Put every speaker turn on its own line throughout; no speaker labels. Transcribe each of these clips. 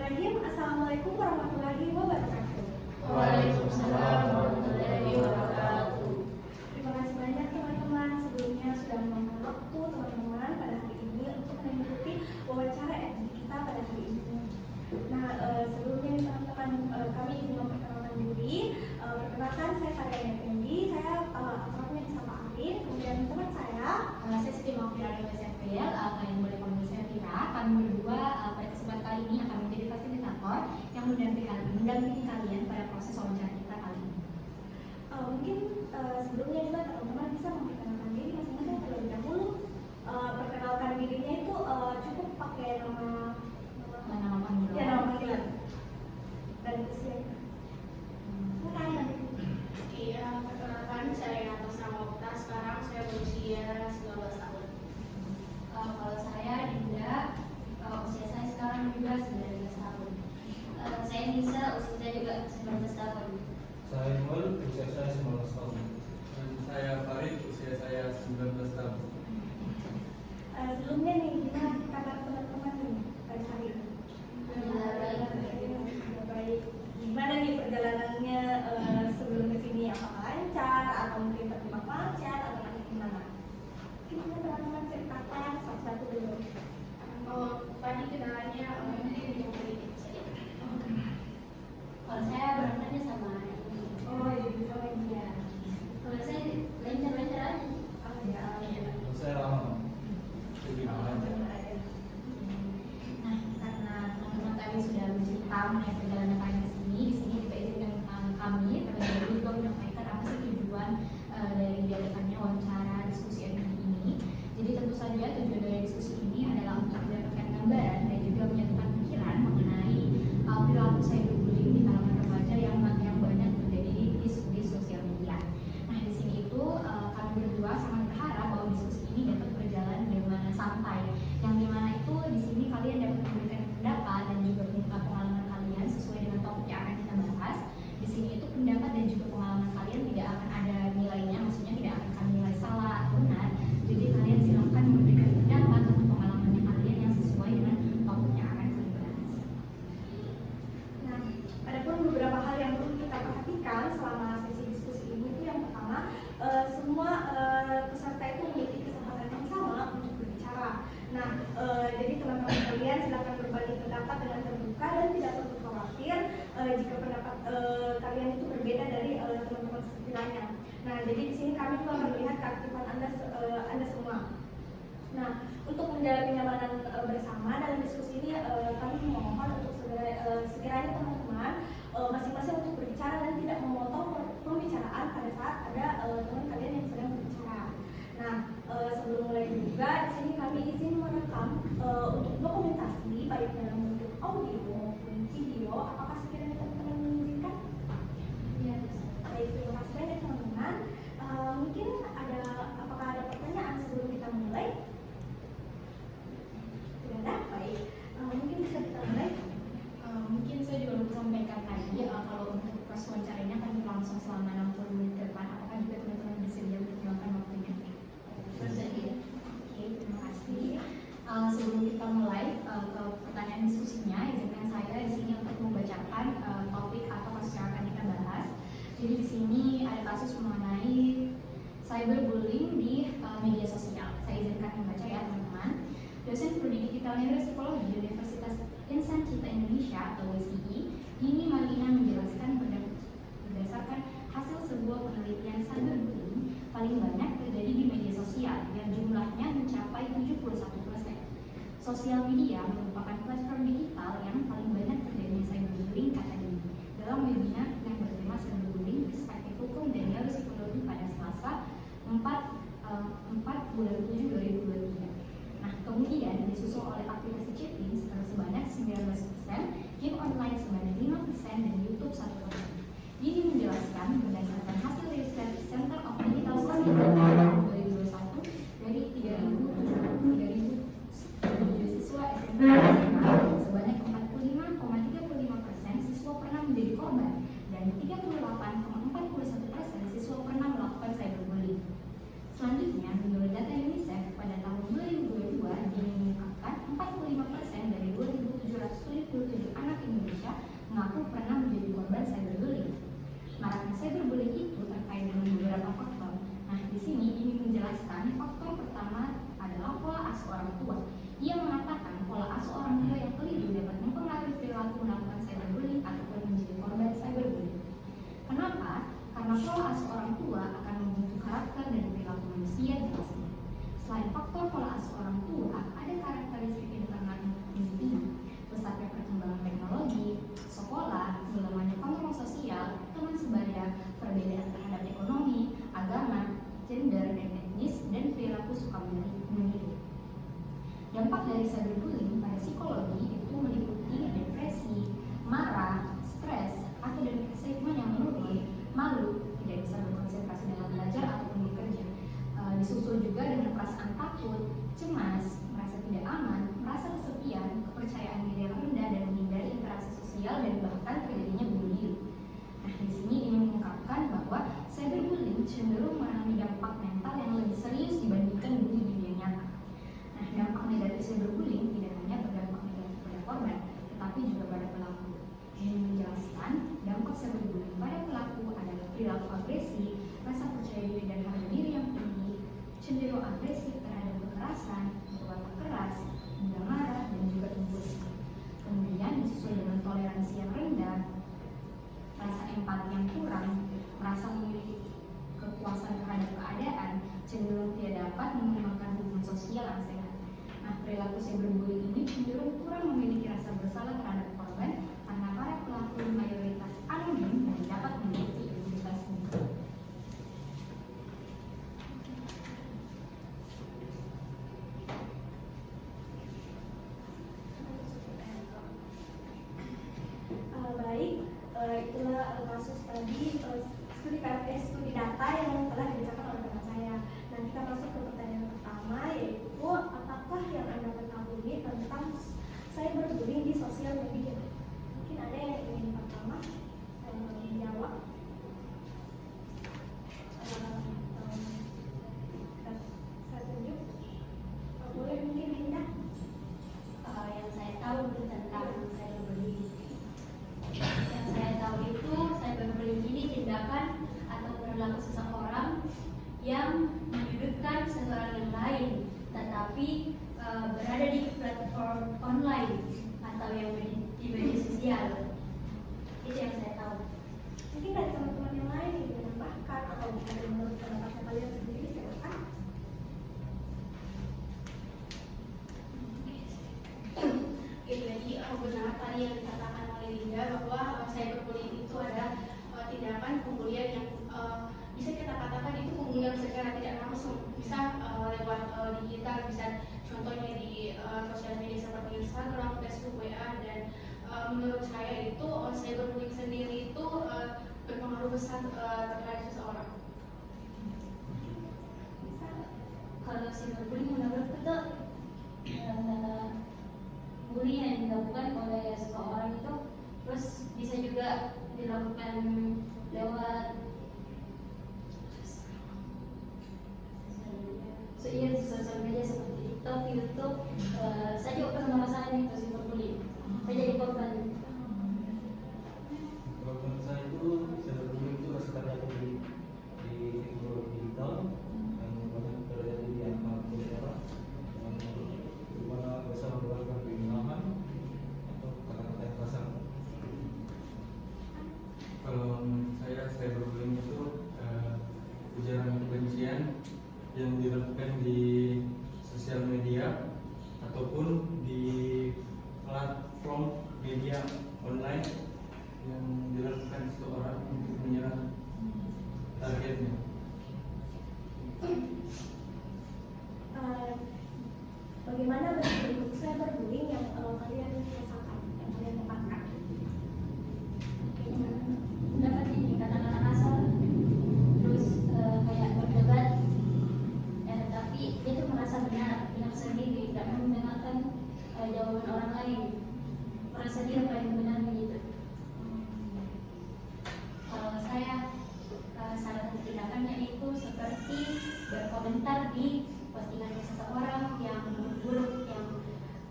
Bismillahirrahmanirrahim. Assalamualaikum warahmatullahi wabarakatuh.
Waalaikumsalam warahmatullahi wabarakatuh.
Terima kasih banyak teman-teman sebelumnya sudah meluangkan waktu teman-teman pada hari ini untuk mengikuti wawancara FD kita pada hari ini. Nah, sebelumnya nih teman-teman, kami ingin memperkenalkan diri. Perkenalkan, saya Sarah Effendi, saya akrabnya disapa Arin. Kemudian teman saya
Siti Maufidah SFPL, yang boleh panggil saya Fira. Kami berdua pada kesempatan kali ini akan menjadi fasilitator yang mendampingi kalian pada proses wawancara kita kali ini.
Mungkin sebelumnya juga teman-teman bisa memperkenalkan diri masing-masing terlebih dahulu. Perkenalkan dirinya itu cukup pakai nama
panggilan.
ya, nama panggilan dan usia.
Iya, perkenalkan saya atas nama Okta. Sekarang saya berusia 19 tahun.
Kalau saya Dinda, usia saya sekarang juga 19 tahun. Saya Nisa, usia saya juga 19 tahun.
Saya Mul, usia saya 19 tahun.
Dan saya Farid, usia saya 19 tahun.
Sebelumnya nih, gimana kabar teman-teman nih pada hari ini? Baik. Gimana nih perjalanannya sebelum ke sini? Apakah lancar atau mungkin terjebak macet atau gimana? Gimana teman-teman ceritakan satu-satu dulu.
Tadi kenalannya mungkin politik saja.
Kalau saya berangkatnya sama ini.
Oh iya, bisa lagi ya.
Kalau saya lancar-lancar aja.
Oh iya.
Saya Rahman. Lebih aja.
Nah, karena teman-teman kami sudah bercerita mengenai perjalanan kami ke sini, di sini kita izinkan kami terlebih dahulu juga menyampaikan apa sih tujuan dari diadakannya wawancara diskusi ini. Jadi tentu saja tujuan dari diskusi ini adalah untuk mendapatkan gambaran dan juga menyatukan pikiran mengenai perilaku cyberbullying di kalangan remaja yang banyak terjadi di sosial media. Nah, di sini itu kami berdua sangat berharap bahwa diskusi ini dapat berjalan dengan santai, yang dimana itu di sini kalian dapat memberikan pendapat dan juga mengungkapkan pengalaman kalian sesuai dengan topik yang akan kita bahas. Di sini itu pendapat dan juga pengalaman kalian tidak akan ada nilainya, maksudnya tidak akan kami nilai salah atau benar. Jadi kalian silakan memberikan pendapat atau pengalamannya kalian yang sesuai dengan topik yang akan kami bahas.
Nah, ada pun beberapa hal yang perlu kita perhatikan selama sesi diskusi ini. Itu yang pertama, semua peserta itu memiliki kesempatan yang sama untuk berbicara. Nah, jadi teman-teman kalian silakan berbagi pendapat dengan terbuka dan tidak perlu khawatir jika pendapat kalian itu berbeda dari teman-teman sekiranya. Nah, jadi di sini kami juga melihat keaktifan Anda semua. Nah, untuk menjaga kenyamanan bersama dalam diskusi ini, kami memohon untuk sekiranya teman-teman masing-masing untuk berbicara dan tidak memotong pembicaraan pada saat ada teman kalian yang sedang berbicara. Nah, sebelum mulai juga, di sini kami izin merekam untuk dokumentasi baik dalam bentuk audio maupun video. Apakah sekiranya teman-teman mengizinkan?
Ya,
Baik, terima kasih banyak teman-teman. Mungkin apakah ada pertanyaan sebelum kita mulai? Tidak ada? Baik. Mungkin bisa kita mulai.
mungkin saya juga mau sampaikan tadi kalau untuk proses wawancaranya akan berlangsung selama 60 menit ke depan. Apakah juga teman-teman bersedia untuk meluangkan waktunya? Bersedia. Oke, terima kasih. Sebelum kita mulai ke pertanyaan diskusinya, izinkan saya di sini untuk membacakan topik atau kasus yang akan kita bahas. Jadi di sini ada kasus mengenai cyberbullying di media sosial. Saya izinkan membaca ya teman-teman. Dosen Prodi Digital Neuropsikologi Universitas Insan Cipta Indonesia atau USII, Dini Malina menjelaskan berdasarkan hasil sebuah penelitian cyberbullying paling banyak terjadi di media sosial yang jumlahnya mencapai 71%. Sosial media merupakan platform digital yang paling banyak terjadinya cyberbullying, kata Dini dalam webinar yang bertema cyberbullying perspektif hukum dan neuropsikologi pada Selasa 4 bulan 7 2023. Nah, kemudian disusul oleh aplikasi chatting sebanyak 19%, game online sebanyak 5%, dan YouTube 1%. Ini menjelaskan berdasarkan hasil riset Center of Digital Society tahun 2021 dari 3.000 siswa SMA sebanyak 45,35% siswa pernah menjadi korban dan 38,41% siswa pernah melakukan cyberbullying. Selanjutnya, menurut data UNICEF pada tahun 2022 mengungkapkan 45% dari 2.777 anak dari cyberbullying pada psikologi itu meliputi depresi, marah, stres, atau dari excitement yang menurun, malu, tidak bisa berkonsentrasi dalam belajar ataupun bekerja. Disusul juga dengan perasaan takut, cemas, merasa tidak aman, merasa kesepian, kepercayaan diri yang rendah, dan menghindari interaksi sosial dan bahkan terjadinya bunuh diri. Nah, di sini ingin mengungkapkan bahwa cyberbullying cenderung mengalami dampak mental yang lebih serius dibandingkan bully di dunia nyata. Nah, dampak negatif cyberbullying tidak hanya berdampak negatif pada korban, tetapi juga pada pelaku. Ingin menjelaskan, dampak cyberbullying pada pelaku adalah perilaku agresi, rasa percaya diri dan harga diri yang tinggi, cenderung agresif terhadap kekerasan, berwatak keras, mudah marah, dan juga impulsif. Kemudian disusul dengan toleransi yang rendah, rasa empati yang kurang, merasa memiliki kekuasaan terhadap keadaan, cenderung tidak dapat mengembangkan hubungan sosial yang sehat. Nah, perilaku cyberbullying ini cenderung kurang memiliki rasa bersalah terhadap korban karena para pelaku mayoritas anonim dan dapat memiliki identitasnya.
Itulah kasus tadi studi data yang telah dibacakan oleh teman saya. Nah, kita masuk ke pertanyaan pertama, yaitu apakah yang Anda ketahui tentang cyberbullying di sosial media? Mungkin ada yang ingin pertama menjawab. Saya tunjuk. Boleh mungkin Indah?
Yang saya tahu tentang cyberbullying, yang saya tahu itu cyberbullying ini tindakan atau perilaku seseorang yang menyudutkan seseorang yang lain, tetapi berada di platform online atau yang di media sosial. Itu yang saya tahu.
Mungkin dari teman-teman yang lain ingin menambahkan atau ada menurut pendapatnya kalian sendiri, silakan.
Oke, jadi benar tadi yang dikatakan oleh Linda bahwa cyberbullying itu ada tindakan pembulian yang bisa kita katakan itu pembulian secara tidak langsung, bisa lewat digital, bisa contohnya di sosial media seperti Instagram, Facebook, WA, dan menurut saya itu cyberbullying sendiri itu berpengaruh besar terhadap seseorang.
Kalau cyberbullying menurutku tuh bullying yang dilakukan oleh seseorang itu terus bisa juga dilakukan lewat di sosial media seperti TikTok, YouTube. Saya juga pernah merasakan itu cyberbullying. Saya jadi korban.
Kalau menurut saya itu cyberbullying itu sekedar di teknologi digital yang banyak terjadi di antara masyarakat, di mana bisa menyebabkan keinginan atau kata-kata yang kasar.
Kalau menurut saya cyberbullying itu ujaran kebencian yang dilakukan di sosial media ataupun di platform media online yang dilakukan seseorang untuk menyerang targetnya.
Bagaimana bentuk cyberbullying yang kalian rasakan, yang kalian dapatkan?
Dapat ini kata-kata kasar, terus kayak berdebat, tapi dia tuh merasa benar sendiri, tidak mau mendengarkan jawaban orang lain, merasa dia paling benar begitu. Kalau saya salah satu tindakannya itu seperti berkomentar di postingan seseorang yang buruk, yang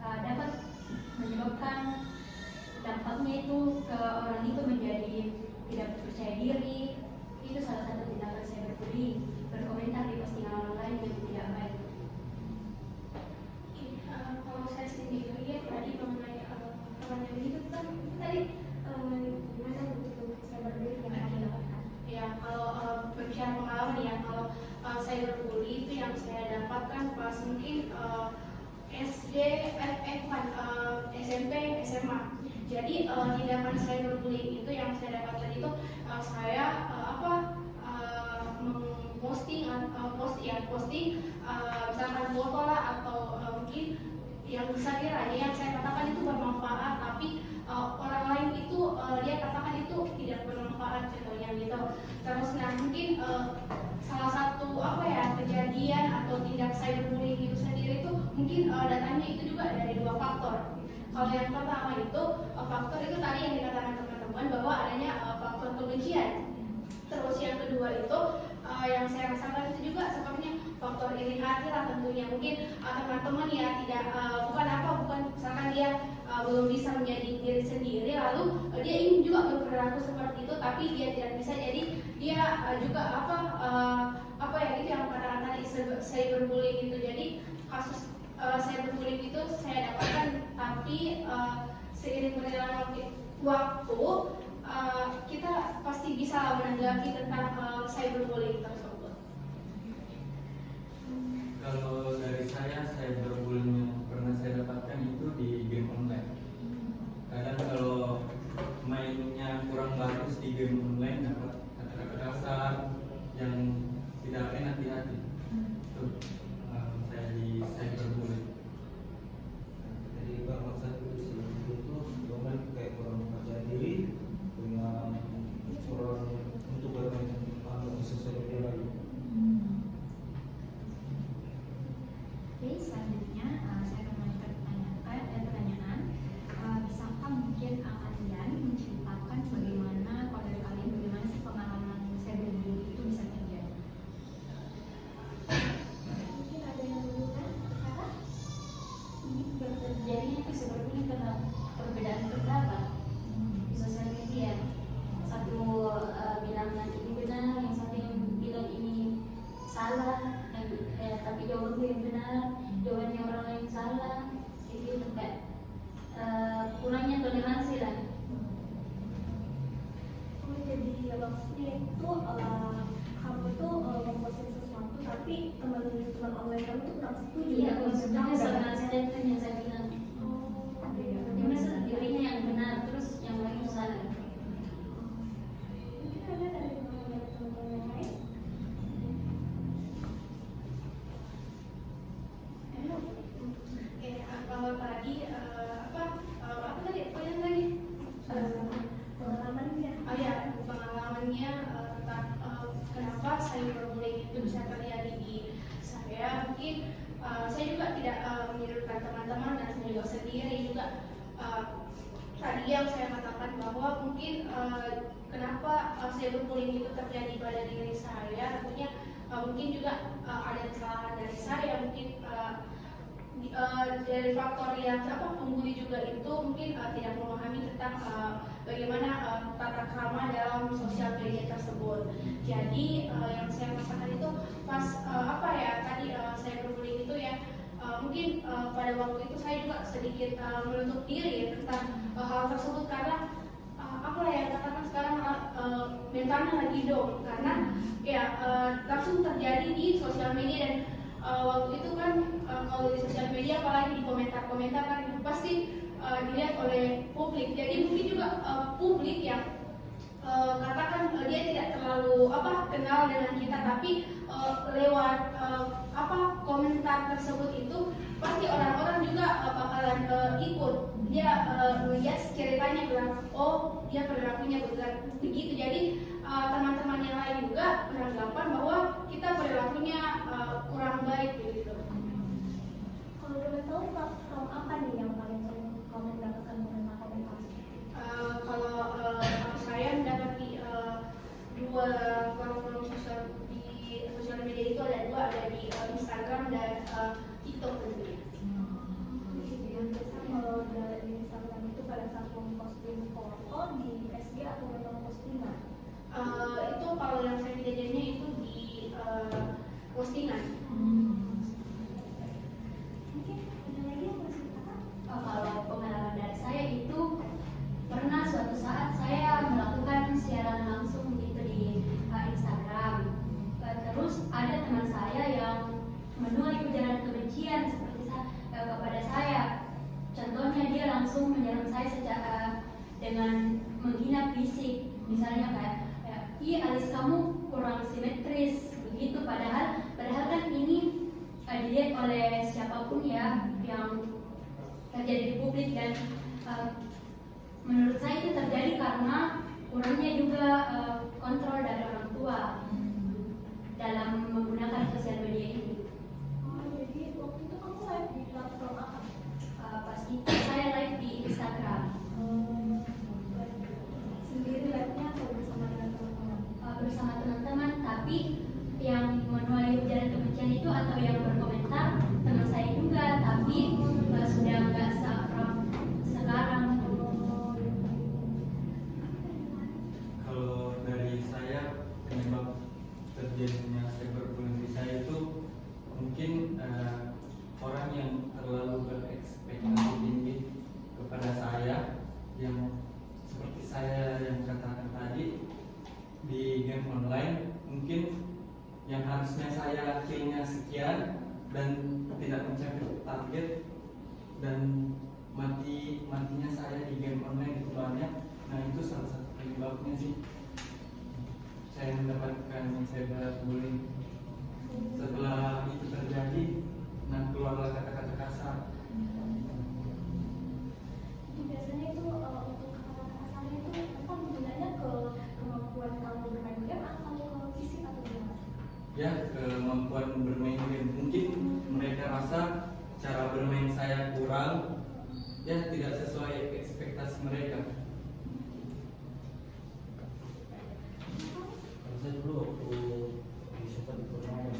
dapat menyebabkan dampaknya itu ke orang itu menjadi tidak percaya diri. Itu salah satu tindakan cyberbullying, berkomentar di postingan orang lain yang tidak baik.
Kalau saya sendiri ya tadi mengenai pertanyaan itu kan tadi
Gimana bentuk cyberbullying yang kalian dapatkan?
ya kalau berbicara pengalaman ya, kalau cyberbullying itu yang saya dapatkan pas mungkin SD, SMP, SMA. Jadi tindakan cyberbullying itu yang saya dapatkan itu saya posting misalkan foto lah atau mungkin yang sekiranya yang saya katakan itu bermanfaat, tapi orang lain itu dia katakan itu tidak bermanfaat contohnya gitu. Terus nah mungkin salah satu kejadian atau tindak cyberbullying itu sendiri itu mungkin datangnya itu juga dari dua faktor. Kalau yang pertama itu faktor itu tadi yang dikatakan teman-teman bahwa adanya faktor kebencian. Terus yang kedua itu yang saya rasakan itu juga sepertinya faktor iri hati lah tentunya. Mungkin teman-teman ya bukan misalkan dia belum bisa menjadi diri sendiri, lalu dia ingin juga berperilaku seperti itu, tapi dia tidak bisa, jadi dia juga itu yang katakan tadi cyberbullying itu. Jadi kasus cyberbullying itu saya dapatkan, tapi seiring berjalannya waktu kita pasti bisa menanggapi tentang cyberbullying tersebut.
Kalau dari saya, cyberbullying yang pernah saya dapatkan itu di game online. Kadang kalau mainnya kurang bagus di game online dapat kata-kata kasar yang tidak enak di hati. Itu saya di cyberbullying.
Jadi Pak maksud itu domain kayak orang percaya diri dengan orang untuk bermain sosial media lagi.
Oke, selanjutnya saya akan menanyakan pertanyaan. Bisakah mungkin kalian menceritakan bagaimana kalau dari kalian bagaimana sih pengalaman cyberbullying itu bisa terjadi?
Mungkin ada yang duluan sekarang.
Ini terjadinya itu seperti karena perbedaan pendapat di sosial media. Satu bilang ini benar, yang satu yang bilang ini salah, tapi jawabanku yang benar, jawabannya orang lain salah. Itu kayak kurangnya toleransi lah.
Oh, jadi maksudnya itu kamu tuh memposting sesuatu, tapi teman-teman online kamu tuh kurang setuju.
Iya, maksudnya soal statement yang saya bilang.
Oh,
Dia merasa dirinya yang benar, terus yang lain salah.
mungkin ada dari teman-teman yang lain.
Oke, kalau tadi apa tadi poin lagi?
Pengalamannya.
Oh ya, pengalamannya tentang kenapa cyberbullying itu bisa terjadi di saya. Mungkin saya juga tidak menyudutkan teman-teman, dan saya juga sendiri juga tadi yang saya katakan bahwa mungkin kenapa cyberbullying itu terjadi pada diri saya, tentunya mungkin juga ada kesalahan dari saya, mungkin dari faktor yang pembuli juga itu mungkin tidak memahami tentang bagaimana tata krama dalam sosial media tersebut. Jadi yang saya rasakan itu pas tadi cyberbullying itu ya mungkin pada waktu itu saya juga sedikit menutup diri tentang hal tersebut, karena yang katakan sekarang mentalnya lagi down karena langsung terjadi di sosial media. Dan waktu itu kan kalau di sosial media apalagi di komentar-komentar kan itu pasti dilihat oleh publik. Jadi mungkin juga publik yang katakan dia tidak terlalu kenal dengan kita, tapi lewat komentar tersebut itu pasti orang-orang juga bakalan ikut. Dia melihat ceritanya bilang, oh dia perilakunya begitu. Jadi teman-teman yang lain juga beranggapan bahwa kita perilakunya kurang baik begitu.
Kalau boleh tahu platform apa nih yang paling sering kamu mendapatkan komentar-komentar?
Kalau saya mendapati dua platform sosial media itu ada dua, ada di Instagram dan TikTok tentunya.
Biasa kalau di Instagram itu pada saat memposting foto di SG atau memang postingan?
Itu kalau yang saya kejadiannya itu di postingan.
Mungkin ada lagi yang masih kata?
Kalau pengalaman dari saya itu pernah suatu saat saya melakukan siaran langsung gitu di Instagram. Terus ada teman saya yang menuai ujaran kebencian seperti kepada saya. Contohnya dia langsung menyerang saya secara dengan menghina fisik, misalnya kayak alis kamu kurang simetris begitu. Padahal kan ini dilihat oleh siapapun ya yang terjadi di publik, dan menurut saya itu terjadi karena kurangnya juga kontrol dari orang tua dalam menggunakan sosial media ini.
Oh, jadi waktu itu kamu live di platform apa?
Pas itu saya live di Instagram.
Sendiri live-nya atau bersama dengan teman-teman?
Bersama teman-teman, tapi yang menuai ujaran kebencian itu atau yang berkomentar teman saya juga, tapi sudah nggak seakrab sekarang.
Kalau dari saya, penyebab terjadinya cyberbullying di saya itu mungkin orang yang terlalu berekspektasi tinggi kepada saya, yang seperti saya yang katakan tadi di game online, mungkin yang harusnya saya killnya sekian dan tidak mencapai target, dan matinya saya di game online itu banyak. Nah, itu salah satu penyebabnya sih saya mendapatkan cyberbullying. Setelah itu terjadi, nah keluarlah kata-kata kasar.
Jadi biasanya itu untuk kata-kata kasarnya itu apa gunanya ke kemampuan kamu bermain game atau ke fisik atau gimana?
Ya, kemampuan bermain game. Mungkin mereka rasa cara bermain saya kurang, ya tidak sesuai ekspektasi mereka.
Saya dulu waktu di sempat di turnamen,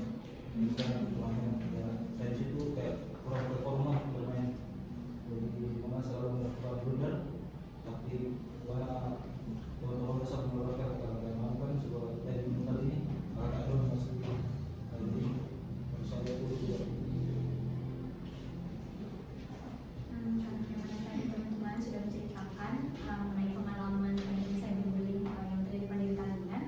misalnya turnamen, ya saya di situ kayak kurang performa bermain. Jadi mana selalu melakukan blunder, tapi karena teman-teman besar mengeluarkan kata-kata yang kan sebuah dari mental ini agak down masuk. Jadi menurut saya itu juga
Teman-teman sudah menceritakan mengenai pengalaman yang saya bullying yang terjadi pada diri kalian.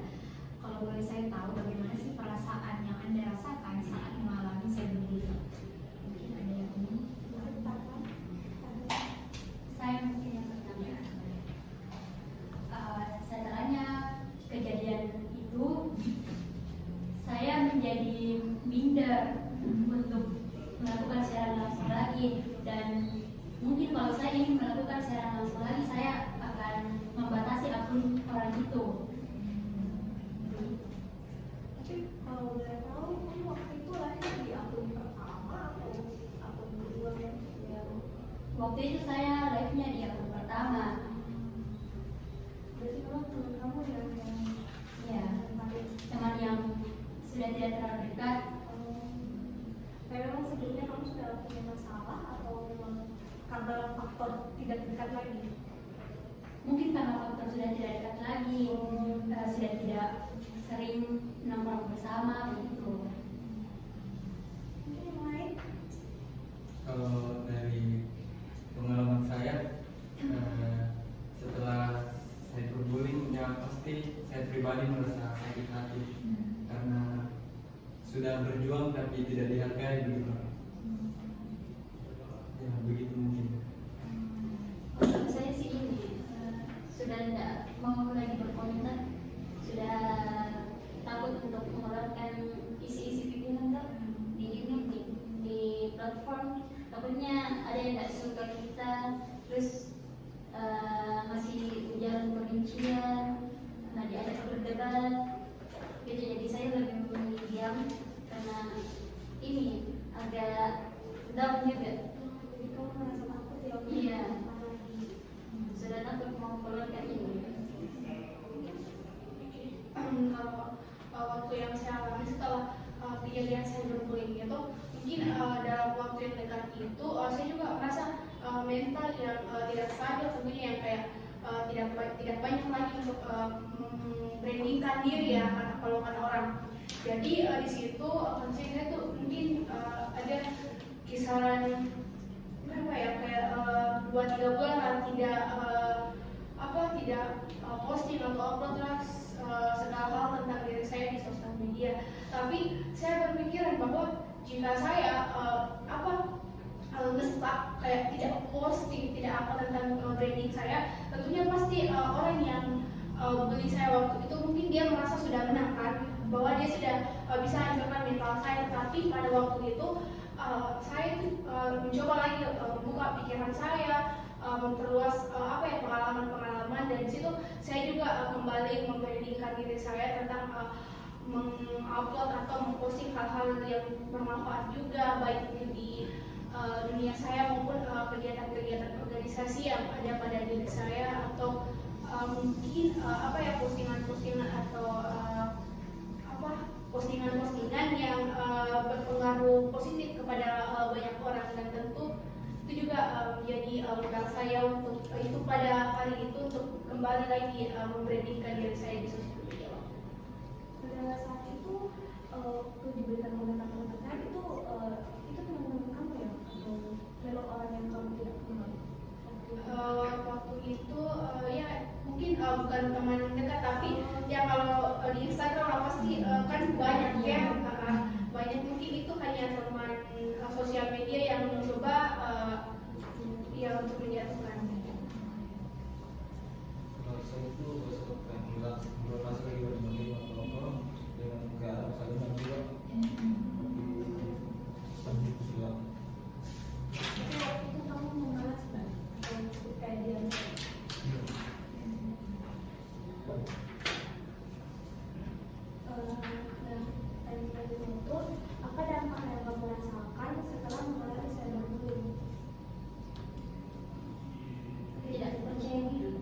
Kalau boleh saya tahu bagaimana sih perasaan yang Anda rasakan saat mengalami cyberbullying? Mungkin ada yang ingin menceritakan?
Saya mungkin yang pertama. Setelahnya kejadian itu, saya menjadi minder untuk melakukan siaran langsung lagi, dan mungkin kalau saya ingin melakukan siaran langsung lagi, saya akan membatasi akun orang itu.
Tapi kalau boleh tahu, kamu waktu itu live di akun pertama atau akun kedua yang
Waktu itu saya live-nya di akun pertama.
berarti memang teman kamu yang
Ya, teman yang sudah tidak terlalu dekat.
kayak memang sebelumnya kamu sudah punya masalah atau memang karena faktor tidak dekat lagi?
Mungkin karena faktor sudah tidak dekat lagi, sudah tidak sering nongkrong bersama begitu.
Mungkin yang lain?
Kalau dari pengalaman saya, setelah saya berbullying, ya pasti saya pribadi merasa sakit hati karena sudah berjuang tapi tidak dihargai begitu. Ya begitu mungkin.
Kalau saya sih ini sudah tidak mau lagi berkomentar, sudah takut untuk mengeluarkan isi-isi pikiran tuh di ini di platform. Takutnya ada yang tidak suka kita, terus masih ujaran kebencian, diajak berdebat. Gitu, jadi saya lebih memilih diam karena ini agak down juga.
Jadi kamu merasa takut ya?
Iya. Sudah takut mau keluarkan ini.
Kalau waktu yang saya alami setelah kejadian cyberbullying itu, mungkin dalam waktu yang dekat itu saya juga merasa mental yang tidak stabil, tentunya yang kayak tidak banyak lagi untuk membrandingkan diri ya kalau kata orang. Jadi di situ saya tuh mungkin ada kisaran berapa ya, kayak 2-3 bulan lah tidak posting atau upload lah segala hal tentang diri saya di sosial media. Tapi saya berpikiran bahwa jika saya nge-stuck kayak tidak posting, tidak apa tentang branding saya, tentunya pasti orang yang bully saya waktu itu mungkin dia merasa sudah menang kan, bahwa dia sudah bisa hancurkan mental saya. Tapi pada waktu itu saya itu mencoba lagi membuka pikiran saya, memperluas pengalaman-pengalaman, dan di situ saya juga kembali memberanikan diri saya tentang mengupload atau memposting hal-hal yang bermanfaat juga, baik itu di dunia saya maupun kegiatan-kegiatan organisasi yang ada pada diri saya, atau mungkin postingan-postingan atau postingan-postingan yang berpengaruh positif kepada banyak orang, dan tentu itu juga menjadi modal saya untuk itu pada hari itu untuk kembali lagi membrandingkan diri saya di sosial media.
Pada saat itu diberikan komentar itu teman-teman kamu ya, atau memang orang yang kamu tidak kenal?
Waktu itu ya mungkin bukan teman dekat, tapi ya kalau di Instagram lah pasti kan banyak ya, banyak, mungkin itu hanya teman sosial media yang mencoba ya untuk menjatuhkan.
Saya itu enggak berpas lagi berbagai apa dengan enggak saling juga di juga.
Tapi waktu itu kamu membalas kan? Kayak dia. Tadi itu apa dampak yang kamu rasakan setelah mengalami cyberbullying?
Tidak percaya diri.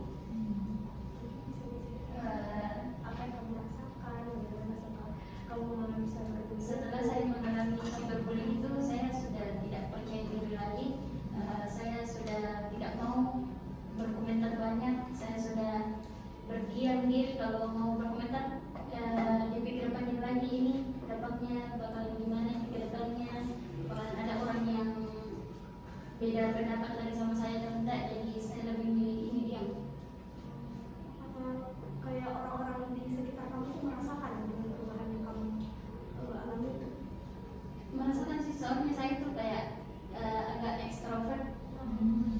Apa yang kamu rasakan? Bagaimana setelah kamu mengalami cyberbullying?
Setelah saya mengalami cyberbullying itu, saya sudah tidak percaya diri lagi. Saya sudah tidak mau berkomentar banyak. Saya sudah berdiam diri. Kalau mau berkomentar, dipikir panjang lagi, ini dampaknya bakal gimana ke depannya, bakalan ada orang yang beda pendapat lagi sama saya atau enggak. Jadi saya lebih milih ini diam.
Kayak orang-orang di sekitar kamu tuh merasakan dengan perubahan yang kamu alami itu?
Merasakan sih, soalnya saya tuh kayak agak ekstrovert.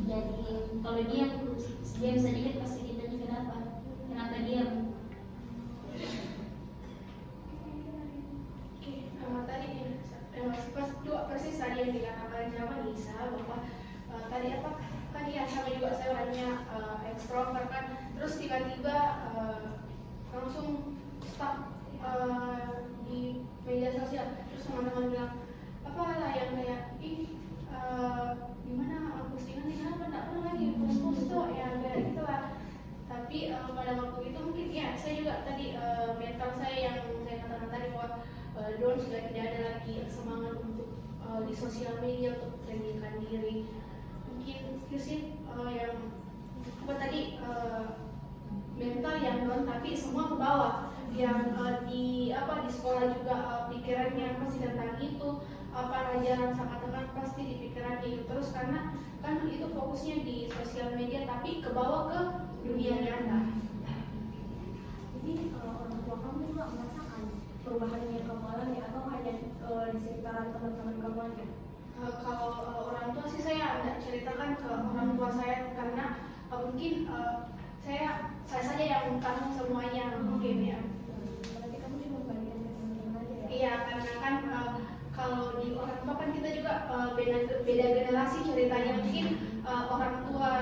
Jadi kalau diam sedikit pasti ditanya kenapa diam.
Pas dua persis tadi yang dikatakan sama Nisa, bahwa tadi kan ya sama juga saya orangnya ekstrovert kan, terus tiba-tiba langsung stuck di media sosial, terus teman-teman bilang apalah yang kayak gimana postingan ini kenapa nggak pernah lagi post tuh ya kayak gitulah. Tapi pada waktu itu mungkin ya saya juga tadi mental saya yang saya katakan tadi bahwa Don sudah tidak ada lagi semangat untuk di sosial media untuk memberanikan diri. Mungkin sih yang mental yang down, tapi semua ke bawah. Yang di sekolah juga pikirannya masih tentang itu, pelajaran sama teman pasti di pikirannya itu terus, karena kan itu fokusnya di sosial media tapi ke bawah ke dunia nyata.
Jadi orang tua kamu juga merasakan perubahan yang kamu alami atau hanya di sekitaran teman-teman kamu aja?
Kalau orang tua sih saya tidak ceritakan ke orang tua saya, karena mungkin saya saja yang kamu semuanya mungkin ya.
Berarti kamu cuma membandingkan ke teman-teman aja ya?
Iya, karena kan kalau di orang tua kan kita juga beda generasi ceritanya. Mungkin orang tua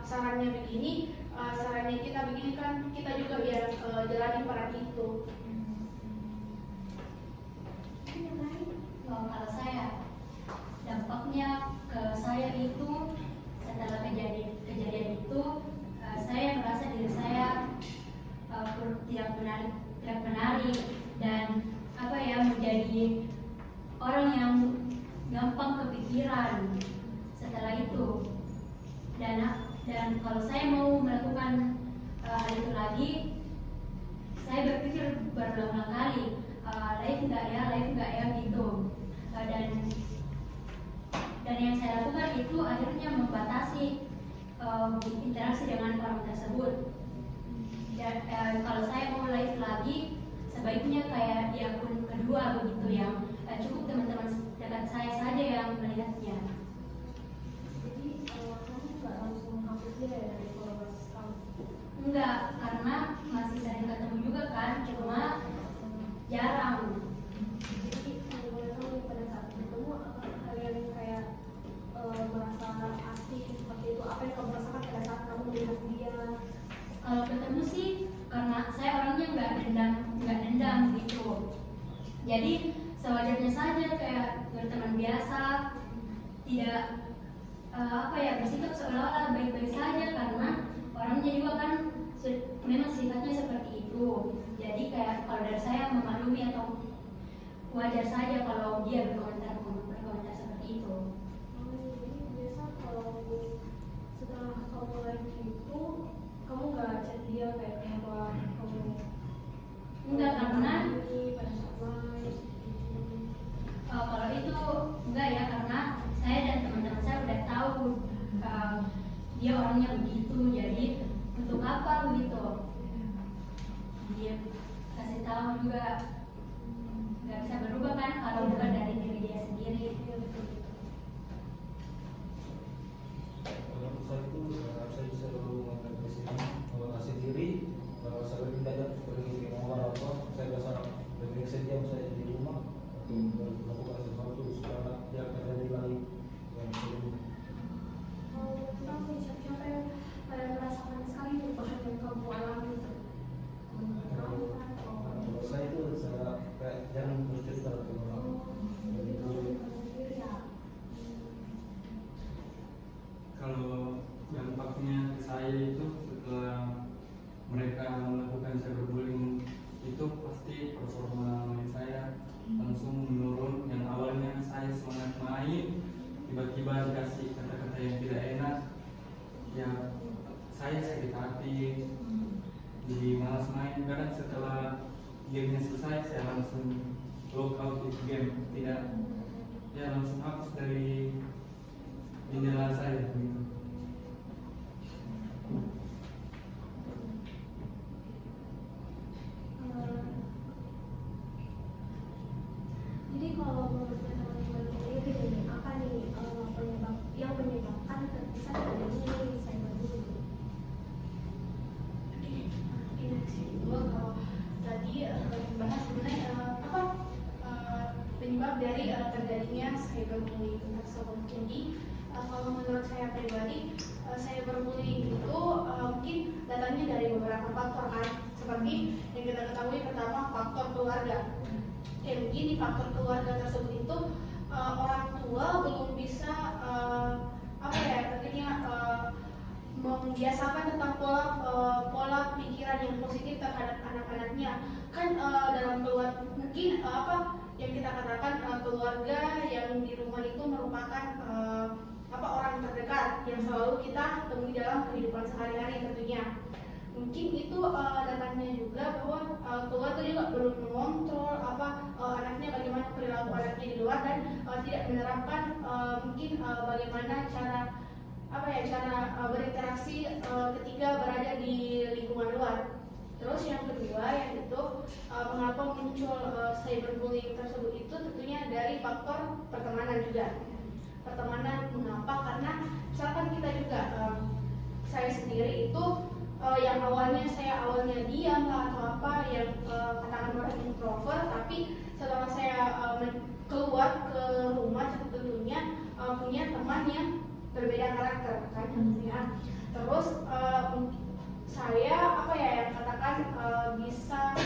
sarannya begini, sarannya kita begini kan, kita juga biar jalani peran itu.
Kalau saya, dampaknya ke saya itu setelah kejadian itu, saya merasa diri saya tidak menarik dan menjadi orang yang gampang kepikiran setelah itu. Dan kalau saya mau melakukan hal itu lagi, saya berpikir berulang-ulang kali, live enggak ya gitu. Dan yang saya lakukan itu akhirnya membatasi interaksi dengan orang tersebut. Dan kalau saya mau live lagi, sebaiknya kayak di akun kedua begitu, yang cukup teman-teman dekat saya saja yang melihatnya.
Jadi kamu nggak langsung hapus dia dari followers kamu?
Enggak, karena masih sering ketemu juga kan, cuma jarang.
Jadi kalau boleh tahu pada saat yang kamu rasakan pada saat kamu melihat dia?
Kalau ketemu sih karena saya orangnya nggak dendam gitu. Jadi sewajarnya saja kayak berteman biasa, tidak bersikap seolah-olah baik-baik saja karena orangnya juga kan memang sifatnya seperti itu. Jadi kayak kalau dari saya memaklumi atau wajar saja kalau dia berkomentar seperti itu.
Jadi biasa kalau setelah kamu like itu, kamu nggak chat dia kayak kenapa kamu
Enggak, karena
ini pada saat like
kalau itu enggak ya, karena saya dan teman-teman saya udah tahu dia orangnya begitu, jadi untuk apa begitu dia kasih tahu juga nggak bisa berubah kan kalau bukan dari diri dia sendiri.
Kalau saya itu saya bisa mengatakan di sini mengasih diri, saya lebih banyak pergi ke orang apa, saya biasa lebih sejam saya di rumah melakukan sesuatu supaya dia akan jadi lagi yang sebelumnya.
Tentang siapa yang merasakan sekali perubahan yang kamu alami itu?
Kalau saya itu saya kayak jangan bercerita ke orang.
Sendiri ya.
Kalau dampaknya ke saya itu setelah mereka melakukan cyberbullying itu pasti performa main saya langsung menurun. Yang awalnya saya semangat main, tiba-tiba dikasih kata-kata yang tidak enak, ya saya sakit hati, jadi malas main. Kadang setelah gamenya selesai saya langsung log out itu game, tidak ya langsung hapus dari jendela saya gitu.
Jadi kalau menurut teman-teman sendiri apa nih yang menyebabkan bisa terjadinya cyberbullying?
Ini sih dua kalau tadi bahas sebenarnya penyebab dari terjadinya cyberbullying tersebut. Jadi kalau menurut saya pribadi, cyberbullying itu mungkin datangnya dari beberapa faktor kan, seperti yang kita ketahui pertama faktor keluarga. Mungkin di faktor keluarga tersebut itu orang tua belum bisa tentunya membiasakan tentang pola pikiran yang positif terhadap anak-anaknya. Kan dalam keluarga mungkin yang kita katakan keluarga yang di rumah itu merupakan orang terdekat yang selalu kita temui dalam kehidupan sehari-hari tentunya. Mungkin itu datangnya juga bahwa keluarga juga belum mengontrol anaknya, bagaimana perilaku anaknya di luar, dan tidak menerapkan mungkin bagaimana cara berinteraksi ketika berada di lingkungan luar. Terus yang kedua yaitu mengapa muncul cyberbullying tersebut itu tentunya dari faktor pertemanan juga. Pertemanan mengapa? Karena misalkan kita juga saya sendiri itu yang saya awalnya diam lah atau yang katakan orang introvert, tapi setelah saya keluar ke rumah tentunya punya teman yang berbeda karakter kan tentunya. Terus saya yang katakan bisa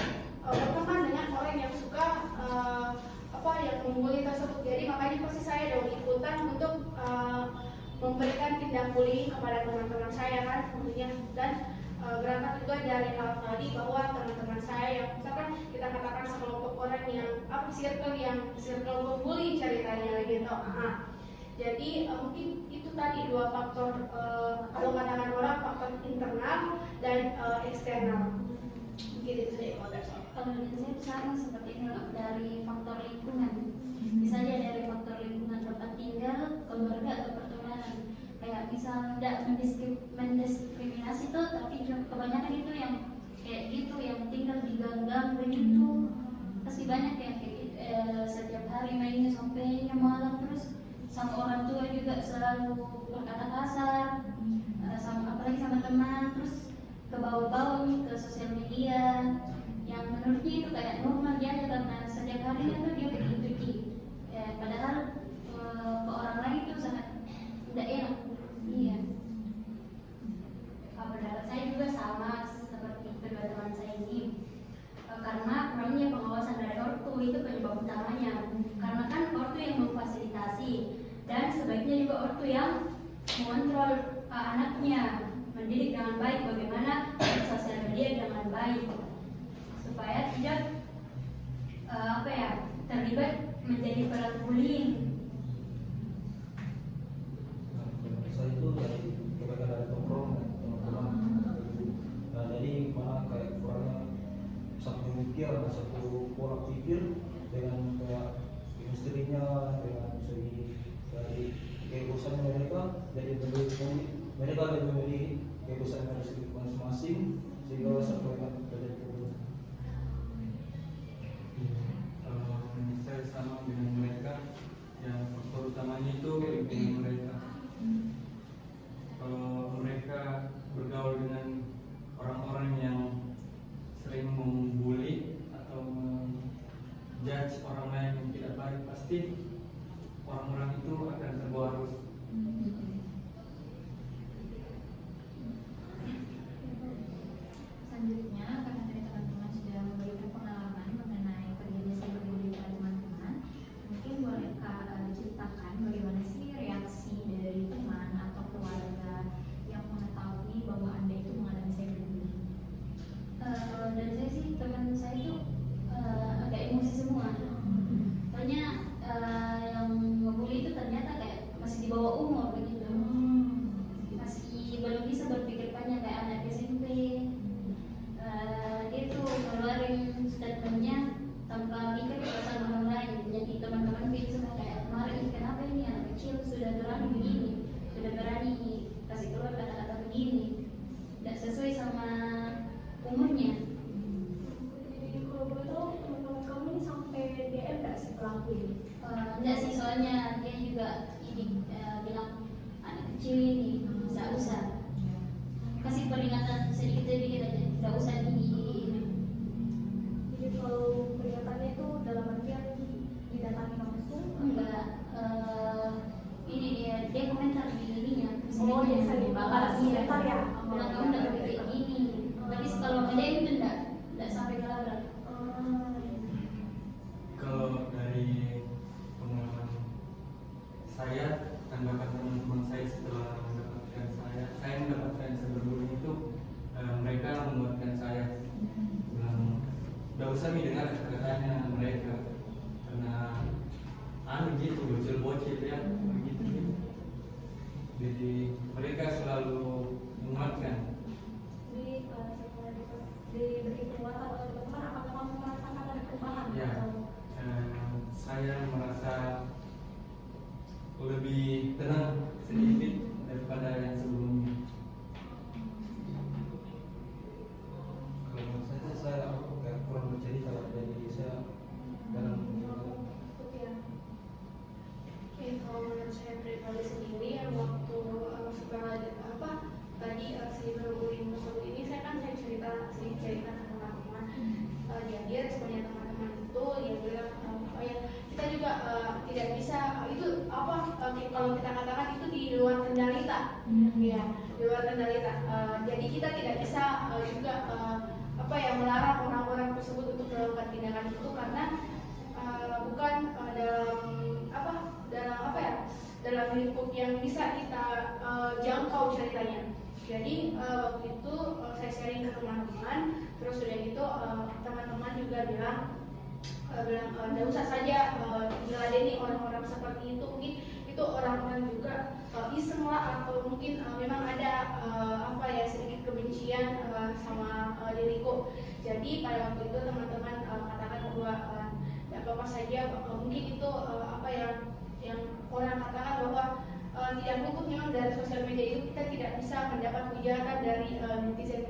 berteman dengan orang yang suka yang membuli tersebut. Jadi makanya pasti saya dong ikutan untuk memberikan tindak bullying kepada teman-teman saya kan tentunya. Dan berangkat juga dari hal tadi bahwa teman-teman saya yang misalkan kita katakan sekelompok orang yang circle membuli ceritanya gitu. Jadi mungkin itu tadi dua faktor, kalau katakan orang faktor internal dan eksternal. Mungkin itu saja kalau dari saya.
Kalau dari saya sama seperti itu dari faktor lingkungan. Misalnya dari faktor lingkungan tempat tinggal, keluarga atau pertemanan. Kayak misal tidak mendiskriminasi tuh, tapi kebanyakan itu yang kayak gitu, yang tinggal di gang-gang begitu. Pasti banyak yang kayak gitu, setiap hari mainnya sampai malam, terus sama orang tua juga selalu berkata kasar, apalagi sama teman, terus ke bawah-bawah ke sosial media, yang menurutnya itu kayak normal dia aja karena setiap hari itu dia begitu padahal ke orang lain itu sangat tidak enak. Iya. mengontrol anaknya, mendidik dengan baik, bagaimana sosial media dengan baik supaya tidak terlibat menjadi peran bullying.
Saya itu dari kebanyakan dari tongkrong teman-teman. Nah, jadi mana kayak kurangnya satu mikir, satu pola pikir dengan kayak istrinya, dengan segi dari keegoisan mereka, jadi mereka lebih memilih keegoisan mereka masing-masing sehingga satu yang terjadi problem.
Saya sama dengan mereka, yang faktor utamanya itu lingkungan mereka. Kalau mereka bergaul dengan orang-orang yang sering membuli atau menjudge orang lain yang tidak baik, pasti orang-orang itu akan terbawa arus.
Selanjutnya, karena tadi teman-teman sudah memberikan pengalaman mengenai terjadi cyberbullying pada teman-teman, mungkin boleh ceritakan bagaimana sih reaksi dari teman atau keluarga yang mengetahui bahwa Anda itu mengalami cyberbullying?
Dari saya sih, teman saya itu agak emosi semua. Soalnya yang ngebully itu ternyata kayak masih di bawah umur begitu, masih belum bisa berpikir panjang kayak anak SMP. Dia tuh ngeluarin statementnya tanpa mikir perasaan orang lain. Jadi teman-teman itu semua kayak marah, kenapa ini anak kecil sudah berani begini, sudah berani kasih keluar kata-kata begini, tidak sesuai sama umurnya.
Jadi kalau boleh tahu teman-teman kamu ini sampai DM nggak sih pelaku ini?
Enggak sih, soalnya dia juga ini bilang anak kecil ini nggak usah, kasih peringatan sedikit-sedikit aja, nggak usah di
Jadi kalau peringatannya itu dalam artian didatangi langsung?
enggak. Ini dia komentar di ininya.
Oh, biasa nih, balas komentar ya?
Bilang kamu nggak boleh kayak gini. Tapi kalau ada itu enggak sampai ke labrak.
Kalau dari pengalaman saya, tanggapan teman-teman saya setelah mendapatkan saya mendapatkan cyberbullying itu, mereka membuatkan saya bilang, "Nggak usah nih dengar kata-katanya mereka, karena gitu bocil-bocil ya begitu." Jadi mereka selalu menguatkan.
Jadi diberi penguatan oleh teman-teman, apakah kamu merasakan ada perubahan?
Ya, saya merasa lebih tenang sedikit daripada yang sebelumnya.
Kalau menurut saya kayak kurang bercerita lah, jadi saya dalam
Oke, kalau menurut saya pribadi sendiri, waktu setelah tadi cyberbullying tersebut ini, saya cerita ke teman-teman. Jadi responnya teman-teman itu ya bilang kita juga tidak bisa itu kalau kita katakan itu di luar kendali tak, ya di luar kendali tak. Jadi kita tidak bisa juga melarang orang-orang tersebut untuk melakukan tindakan itu karena bukan dalam lingkup yang bisa kita jangkau ceritanya. Jadi waktu itu saya sharing ke teman-teman, terus sudah gitu teman-teman juga bilang tidak usah saja meladeni orang-orang seperti itu, mungkin itu orang-orang juga iseng lah, atau mungkin memang ada sedikit kebencian sama diriku. Jadi pada waktu itu teman-teman katakan bahwa tidak apa-apa saja, mungkin itu yang orang katakan bahwa tidak luput memang dari sosial media itu, kita tidak bisa mendapat hujatan dari netizen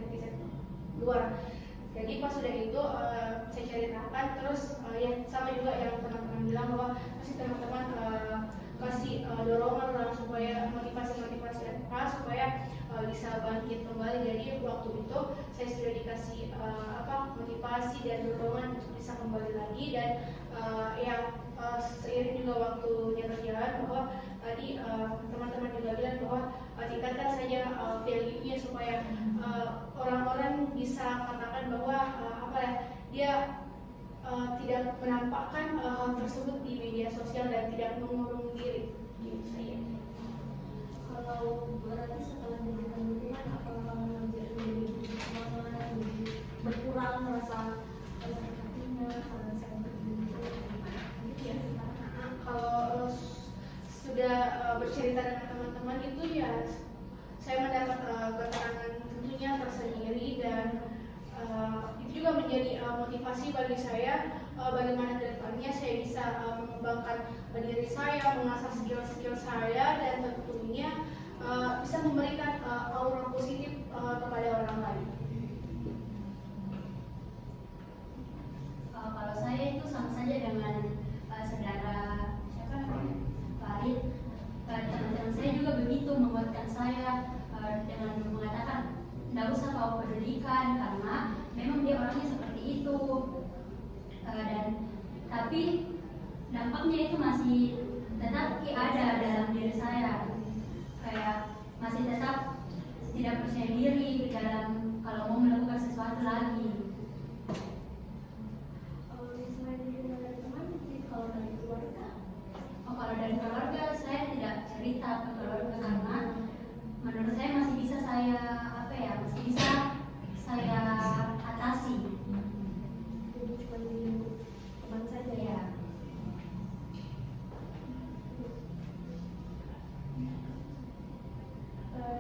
luar. Jadi pas sudah itu saya ceritakan, terus ya sama juga yang teman-teman bilang bahwa masih teman-teman kasih dorongan lah supaya motivasi supaya bisa bangkit kembali. Jadi waktu itu saya sudah dikasih motivasi dan dorongan untuk bisa kembali lagi, dan seiring juga waktunya berjalan bahwa tadi teman-teman juga bilang bahwa tingkatkan saja value-nya supaya orang-orang bisa katakan bahwa dia tidak menampakkan hal tersebut di media sosial dan tidak mengurung diri. Gitu saya.
kalau berarti setelah diberikan dukungan apakah kamu menjadi semangat, lebih berkurang merasa sakit hatinya karena saya begini
Ya, kalau sudah bercerita dengan teman-teman itu ya saya mendapat keterangan tentunya tersendiri dan itu juga menjadi motivasi bagi saya bagaimana kedepannya saya bisa mengembangkan diri saya, mengasah skill-skill saya dan tentunya bisa memberikan aura positif kepada orang lain.
Kalau saya itu sama saja dengan saudara siapa namanya Farid. Teman-teman saya juga begitu menguatkan saya dengan mengatakan tidak usah kau pedulikan karena memang dia orangnya seperti itu. Dan tapi dampaknya itu masih tetap ada dalam diri saya, kayak masih tetap tidak percaya diri dalam kalau mau melakukan sesuatu lagi.
selain dukungan dari teman, kalau dari keluarga
Kalau dari keluarga saya tidak cerita ke keluarga karena menurut saya masih bisa saya masih bisa saya atasi.
jadi cuma di teman saja ya.
Ya.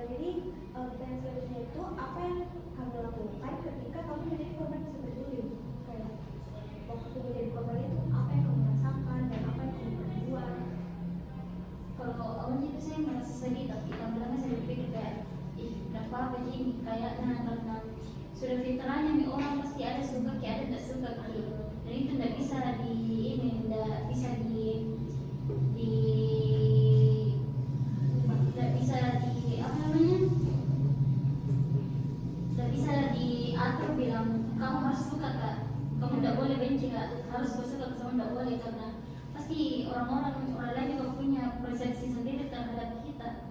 Jadi pertanyaan selanjutnya itu apa yang kamu lakukan ketika kamu menjadi korban cyberbullying? Kayak waktu menjadi korban itu apa yang kamu rasakan dan apa yang kamu perbuat?
Kalau awalnya itu saya merasa sedih, tapi lama-lama saya berpikir kayak kenapa apa ini kayaknya karena sudah fitrahnya nih orang pasti ada suka kayak ada tidak suka gitu. Dan itu tidak bisa tidak bisa tidak bisa diatur bilang kamu harus suka kak, kamu tidak boleh benci kak, harus suka kamu tidak boleh karena pasti orang lain juga punya persepsi sendiri terhadap kita.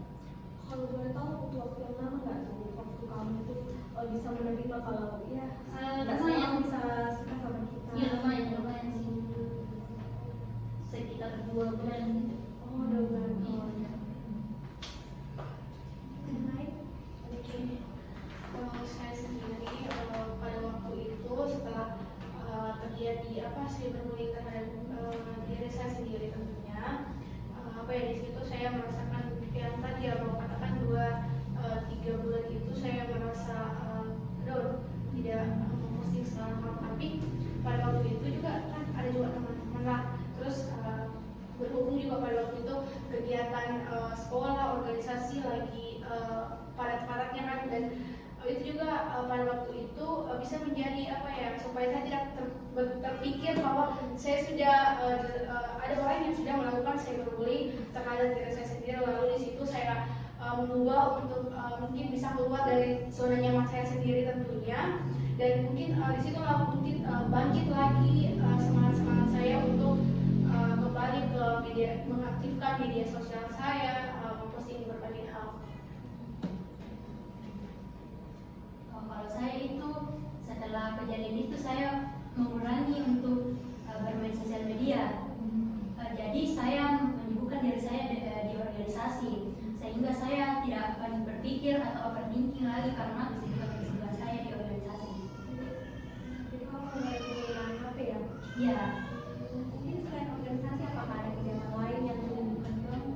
Kalau boleh tahu waktu yang lama nggak tuh waktu kamu itu bisa menerima kalau ya nggak semua orang bisa suka sama kita?
Iya lumayan sih, sekitar 2 bulan gitu.
Oh, udah bulan.
Iya.
Baik.
Oke. Kalau saya sendiri pada waktu itu setelah terjadi cyberbullying terhadap diri saya sendiri tentunya di situ saya merasakan yang tadi mau katakan 2-3 bulan itu saya merasa down, tidak memposting segala hal, tapi pada waktu itu juga kan ada juga teman-teman lah, terus berhubung juga pada waktu itu kegiatan sekolah organisasi lagi padat-padatnya kan, dan itu juga pada waktu itu bisa menjadi supaya saya tidak terpikir bahwa saya sudah ada orang yang sudah melakukan cyberbullying terhadap diri saya sendiri, lalu di situ saya mencoba untuk mungkin bisa keluar dari zona nyaman saya sendiri tentunya, dan mungkin di situ mungkin bangkit lagi semangat saya untuk kembali ke media, mengaktifkan media sosial saya, memposting berbagai hal.
Kalau saya itu setelah kejadian itu saya mengurangi untuk bermain sosial media. Jadi saya menyibukkan diri saya di organisasi, sehingga saya tidak akan berpikir atau overthinking lagi karena kesibukan saya di organisasi.
Jadi kamu mulai menggunakan HP ya?
Iya.
Mungkin selain organisasi apakah ada kegiatan lain yang menyibukkan kamu?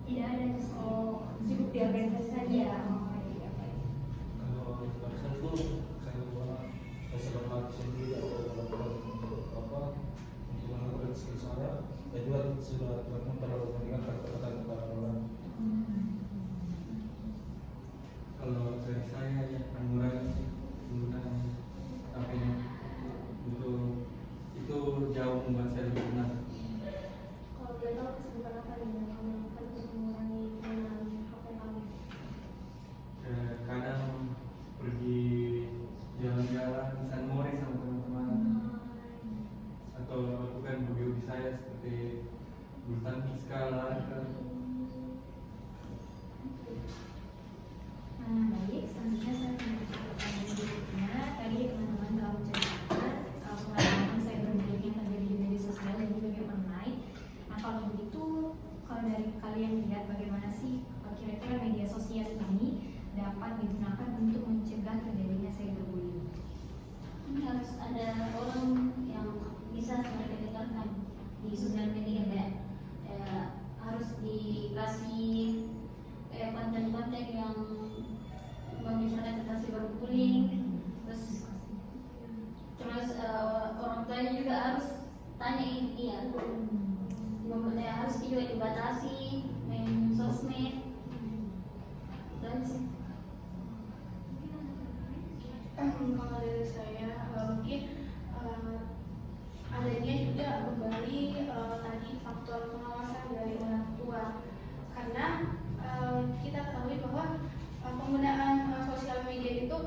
Tidak ada sih.
Sibuk di organisasi saja.
Iya.
Kalau pada saat itu saya sedang melatih sendiri untuk mengembangkan skill saya juga sudah terlalu memberikan kata-kata kepada orang.
Kalau dari saya ya mengurangi penggunaan HP-nya untuk itu
dapat digunakan untuk mencegah terjadinya cyberbullying?
Ini harus ada orang yang bisa mendengarkan di sosial media kayak harus dikasih kayak konten-konten yang membicarakan tentang cyberbullying, terus orang tuanya juga harus tanya ini ya, harus juga dibatasi main sosmed dan sih.
Kalau dari saya mungkin adanya juga kembali tadi faktor pengawasan dari orang tua, karena kita ketahui bahwa penggunaan sosial media itu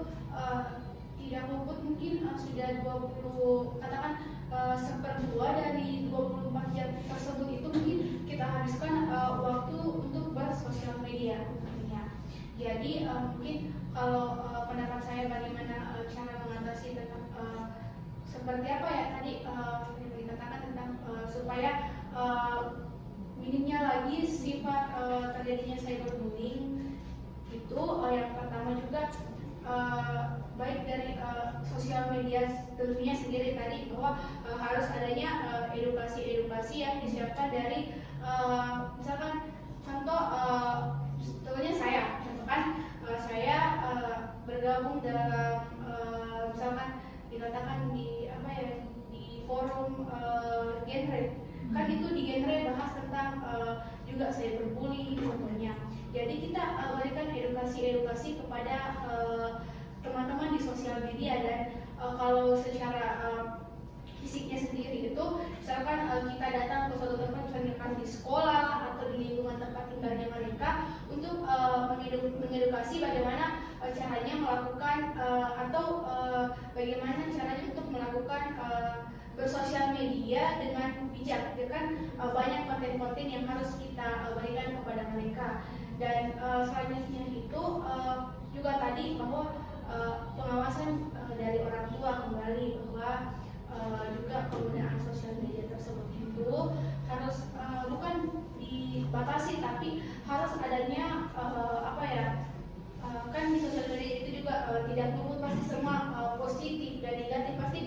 tidak luput mungkin sudah 20 katakan 1/2 dari 24 jam tersebut itu mungkin kita habiskan waktu untuk bersosial media. Jadi mungkin kalau pendapat saya bagaimana cara mengatasi tentang seperti apa ya tadi yang dikatakan tentang supaya minimnya lagi sifat terjadinya cyberbullying itu yang pertama juga baik dari sosial media tentunya sendiri tadi bahwa harus adanya edukasi yang disiapkan dari misalkan contoh contohnya saya bergabung dalam misalkan dikatakan di apa ya di forum genre kan itu di genre bahas tentang juga cyberbullying contohnya. Jadi kita berikan edukasi kepada teman-teman di sosial media dan kalau secara fisiknya sendiri itu misalkan kita datang ke suatu tempat misalkan di sekolah atau di lingkungan tempat tinggalnya mereka untuk mengedukasi bagaimana caranya melakukan atau bagaimana caranya untuk melakukan bersosial media dengan bijak. Jadi kan banyak konten-konten yang harus kita berikan kepada mereka dan selanjutnya itu juga tadi bahwa pengawasan dari orang tua kembali bahwa juga penggunaan sosial media tersebut itu harus bukan dibatasi tapi harus adanya kan di sosial media itu juga tidak luput pasti semua positif dan negatif, pasti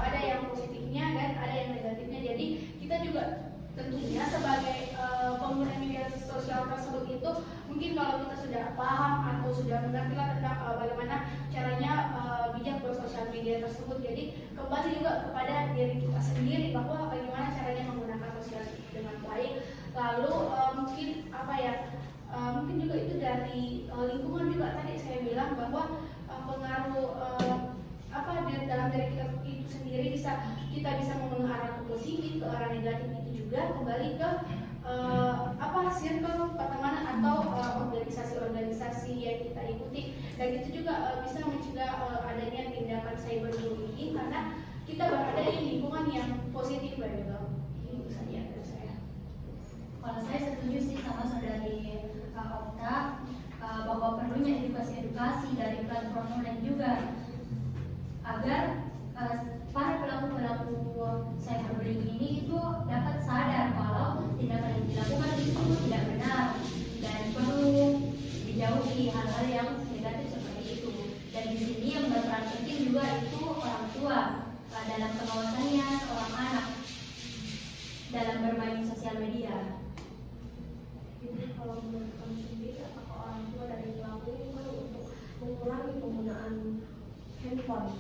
ada yang positifnya dan ada yang negatifnya. Jadi kita juga tentunya sebagai pengguna media sosial tersebut itu mungkin kalau kita sudah paham atau sudah mengerti tentang bagaimana caranya bijak bersosial media tersebut, jadi kembali juga kepada diri kita sendiri bahwa bagaimana caranya menggunakan sosial media dengan baik. Lalu mungkin mungkin juga itu dari lingkungan juga tadi saya bilang bahwa pengaruh dalam diri kita itu sendiri kita bisa mengarah ke positif ke arah negatif itu juga kembali ke circle pertemanan atau organisasi-organisasi yang kita ikuti, dan itu juga bisa mencegah adanya tindakan cyberbullying karena kita berada di lingkungan yang positif. Itu saja dari saya.
Kalau saya setuju sih sama saudari Okta bahwa perlunya edukasi dari platform online juga agar para pelaku cyberbullying ini itu dapat sadar kalau tindakan yang dilakukan itu tidak benar dan perlu dijauhi hal-hal yang negatif seperti itu. Dan di sini yang berperan penting juga itu orang tua dalam pengawasannya seorang anak dalam bermain sosial media.
Jadi kalau menurut kami sendiri, apakah orang tua dari pelaku itu untuk mengurangi penggunaan handphone?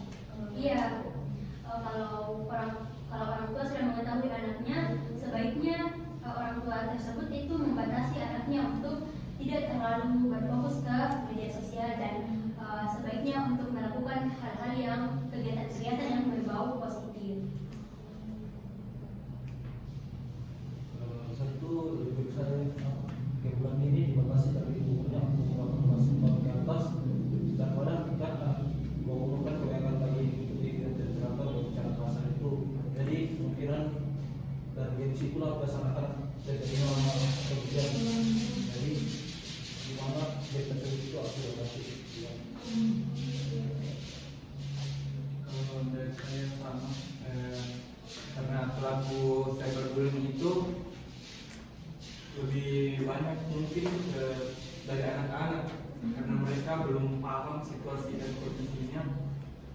Iya, kalau orang tua sudah mengetahui anaknya, sebaiknya orang tua tersebut itu membatasi anaknya untuk tidak terlalu berfokus ke media sosial dan sebaiknya untuk melakukan hal-hal yang kegiatan-kegiatan yang berbau positif.
Satu lebih saya bulan ini dibatasi dari umurnya umur 18 tahun ke atas, dan kadang kita mengumumkan kebanyakan lagi ikuti teratur bicara kasar itu. Jadi kemungkinan dari situlah masyarakat terjadinya kemudian jadi dimana dia tersebut itu harus dibatasi.
Kalau dari saya sama, karena pelaku cyberbullying itu lebih banyak mungkin dari anak-anak karena mereka mereka belum paham situasi dan kondisinya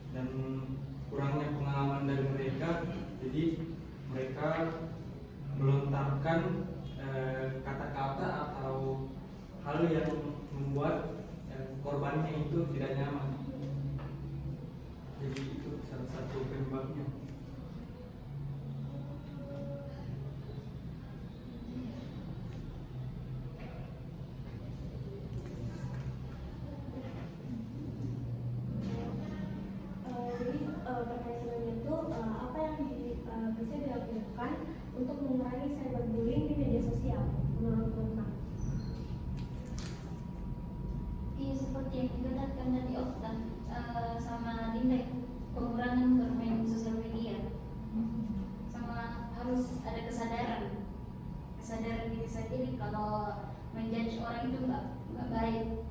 dan kurangnya pengalaman dari mereka, jadi mereka melontarkan kata-kata atau hal yang membuat korbannya itu tidak nyaman. Jadi itu salah satu penyebabnya.
Jadi terkait dengan itu, apa yang bisa dilakukan untuk mengurangi cyberbullying di media sosial menurut teman-teman?
Iya, seperti yang dikatakan tadi Okta sama Dinda, pengurangan bermain sosial media, sama harus ada kesadaran diri sendiri kalau menjudge orang itu nggak baik.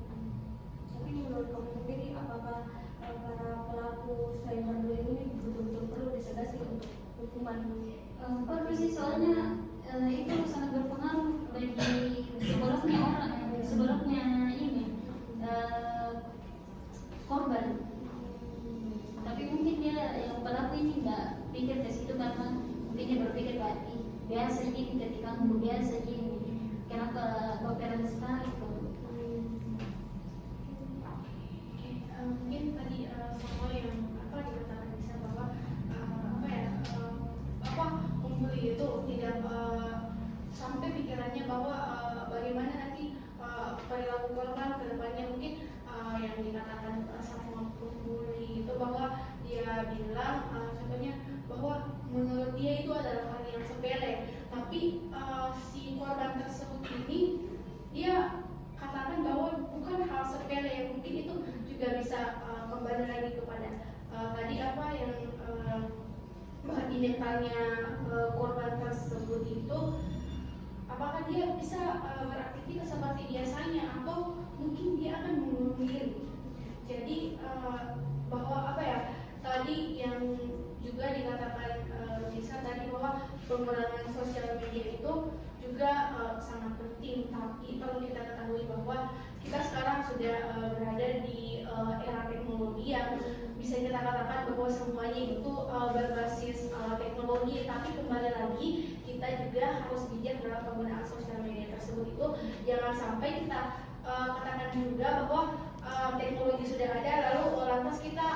Tapi menurut kamu sendiri, apakah para pelaku cyberbullying ini betul-betul perlu disedasi untuk hukuman?
Perlu sih, soalnya itu sangat berpengaruh bagi sebenarnya ini korban. Tapi mungkin dia yang pelaku ini nggak pikir ke situ karena mungkin dia berpikir kayak biasa ini ketika aku biasa ini kenapa baperan sekali tuh.
Mungkin tadi soal yang dikatakan bisa bahwa pembeli itu tidak sampai pikirannya bahwa bagaimana nanti perilaku korban ke depannya. Mungkin yang dikatakan sama pembuli itu bahwa dia bilang contohnya bahwa menurut dia itu adalah hal yang sepele, tapi si korban tersebut ini dia katakan bahwa bukan hal sepele, yang mungkin itu juga bisa kembali lagi kepada tadi apa yang di mentalnya korban tersebut itu, apakah dia bisa beraktivitas seperti biasanya atau mungkin dia akan mengurung diri. Jadi bahwa tadi yang juga dikatakan bisa tadi bahwa penggunaan sosial media itu juga sangat penting, tapi perlu kita ketahui bahwa kita sekarang sudah berada di era teknologi yang bisa kita katakan bahwa semuanya itu berbasis teknologi, tapi kembali lagi kita juga harus bijak dalam penggunaan sosial media tersebut. Itu jangan sampai kita katakan juga bahwa teknologi sudah ada lalu lantas kita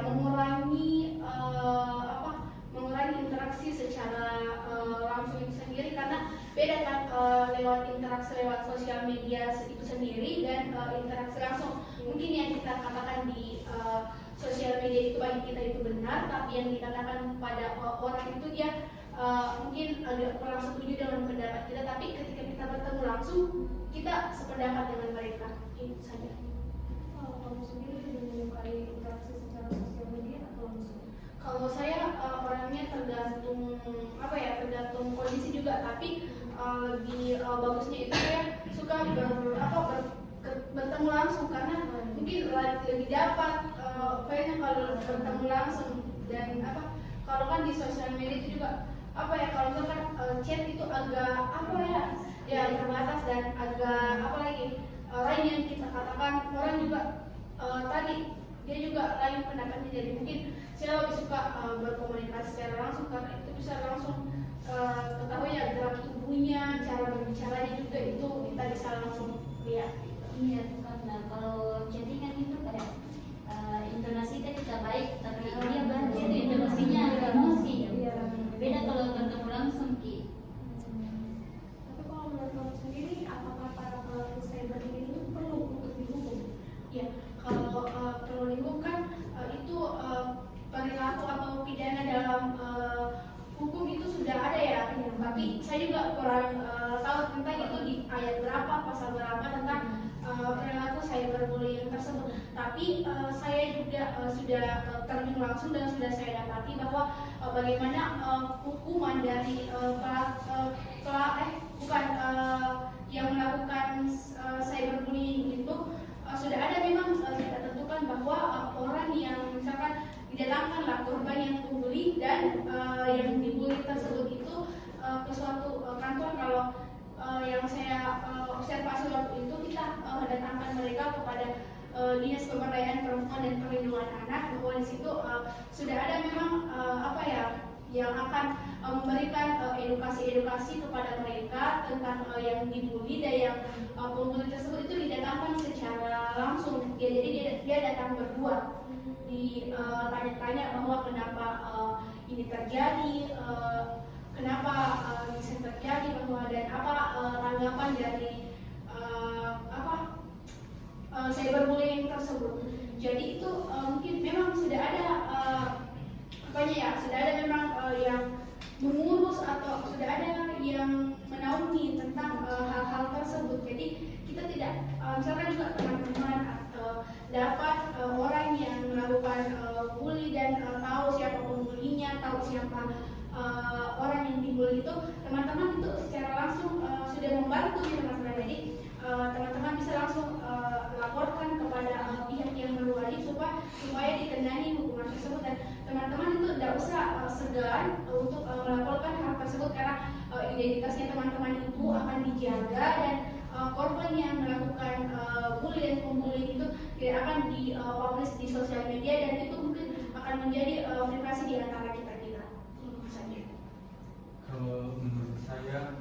mengurangi interaksi secara langsung itu sendiri, karena beda kan lewat interaksi lewat sosial media itu sendiri dan interaksi langsung. Mungkin yang kita katakan di sosial media itu bagi kita itu benar, tapi yang dikatakan pada orang itu dia mungkin agak kurang setuju dengan pendapat kita, tapi ketika kita bertemu langsung kita sependapat dengan mereka. Itu saja.
Kalau kamu sendiri sudah menyukai interaksi secara sosial media atau langsung?
Kalau saya orangnya tergantung kondisi juga, tapi lebih bagusnya itu saya suka bertemu langsung, karena mungkin lebih dapat kayaknya kalau bertemu langsung. Dan kalau kan di sosial media itu juga kalau misalkan chat itu agak terbatas dan agak lain yang kita katakan orang juga tadi dia juga lain pendapatnya. Jadi mungkin saya lebih suka berkomunikasi secara langsung, karena itu bisa langsung ketahui ya gerak tubuhnya, cara berbicaranya juga itu kita bisa langsung lihat.
Iya, karena kalau chattingan itu kayak intonasi kita baik, tapi dia baca itu intonasinya agak emosi. Beda kalau bertemu langsung Ki.
Tapi kalau menurut kamu sendiri, apakah para pelaku cyberbullying itu perlu untuk dihukum?
Ya, kalau perlu dihukum kan itu perilaku atau pidana dalam hukum itu sudah ada ya. Tapi saya juga kurang tahu tentang itu di ayat berapa, pasal berapa tentang perilaku cyberbullying tersebut. Tapi saya juga sudah terjun langsung dan sudah saya dapati bahwa bagaimana hukuman dari yang melakukan cyberbullying itu sudah ada. Memang kita tentukan bahwa orang yang misalkan didatangkanlah korban yang membuli dan yang dibully tersebut itu ke suatu kantor. Kalau yang saya observasi waktu itu kita datangkan mereka juga kepada Dinas Pemberdayaan Perempuan dan Perlindungan Anak, bahwa di situ sudah ada memang yang akan memberikan edukasi kepada mereka tentang yang dibully dan yang pembuli tersebut itu didatangkan secara langsung. Jadi dia datang berdua, ditanya-tanya bahwa kenapa ini terjadi, kenapa bisa terjadi, bahwa dan apa tanggapan dari cyberbullying tersebut. Jadi itu mungkin memang sudah ada sudah ada memang yang mengurus atau sudah ada yang menaungi tentang hal-hal tersebut. Jadi kita tidak misalkan juga teman-teman atau dapat orang yang melakukan bully dan tahu siapa pembulinya, tahu siapa orang yang dibully itu, teman-teman itu secara langsung sudah membantu teman-teman. Jadi teman-teman bisa langsung laporkan kepada pihak yang berwajib supaya dikenai hukuman tersebut, dan teman-teman itu tidak usah segan untuk melaporkan hal tersebut karena identitasnya teman-teman itu akan dijaga, dan korban yang melakukan bully dan pembuli itu tidak akan dipublish di sosial media, dan itu mungkin akan menjadi privasi di antara kita. Itu saja.
Kalau menurut saya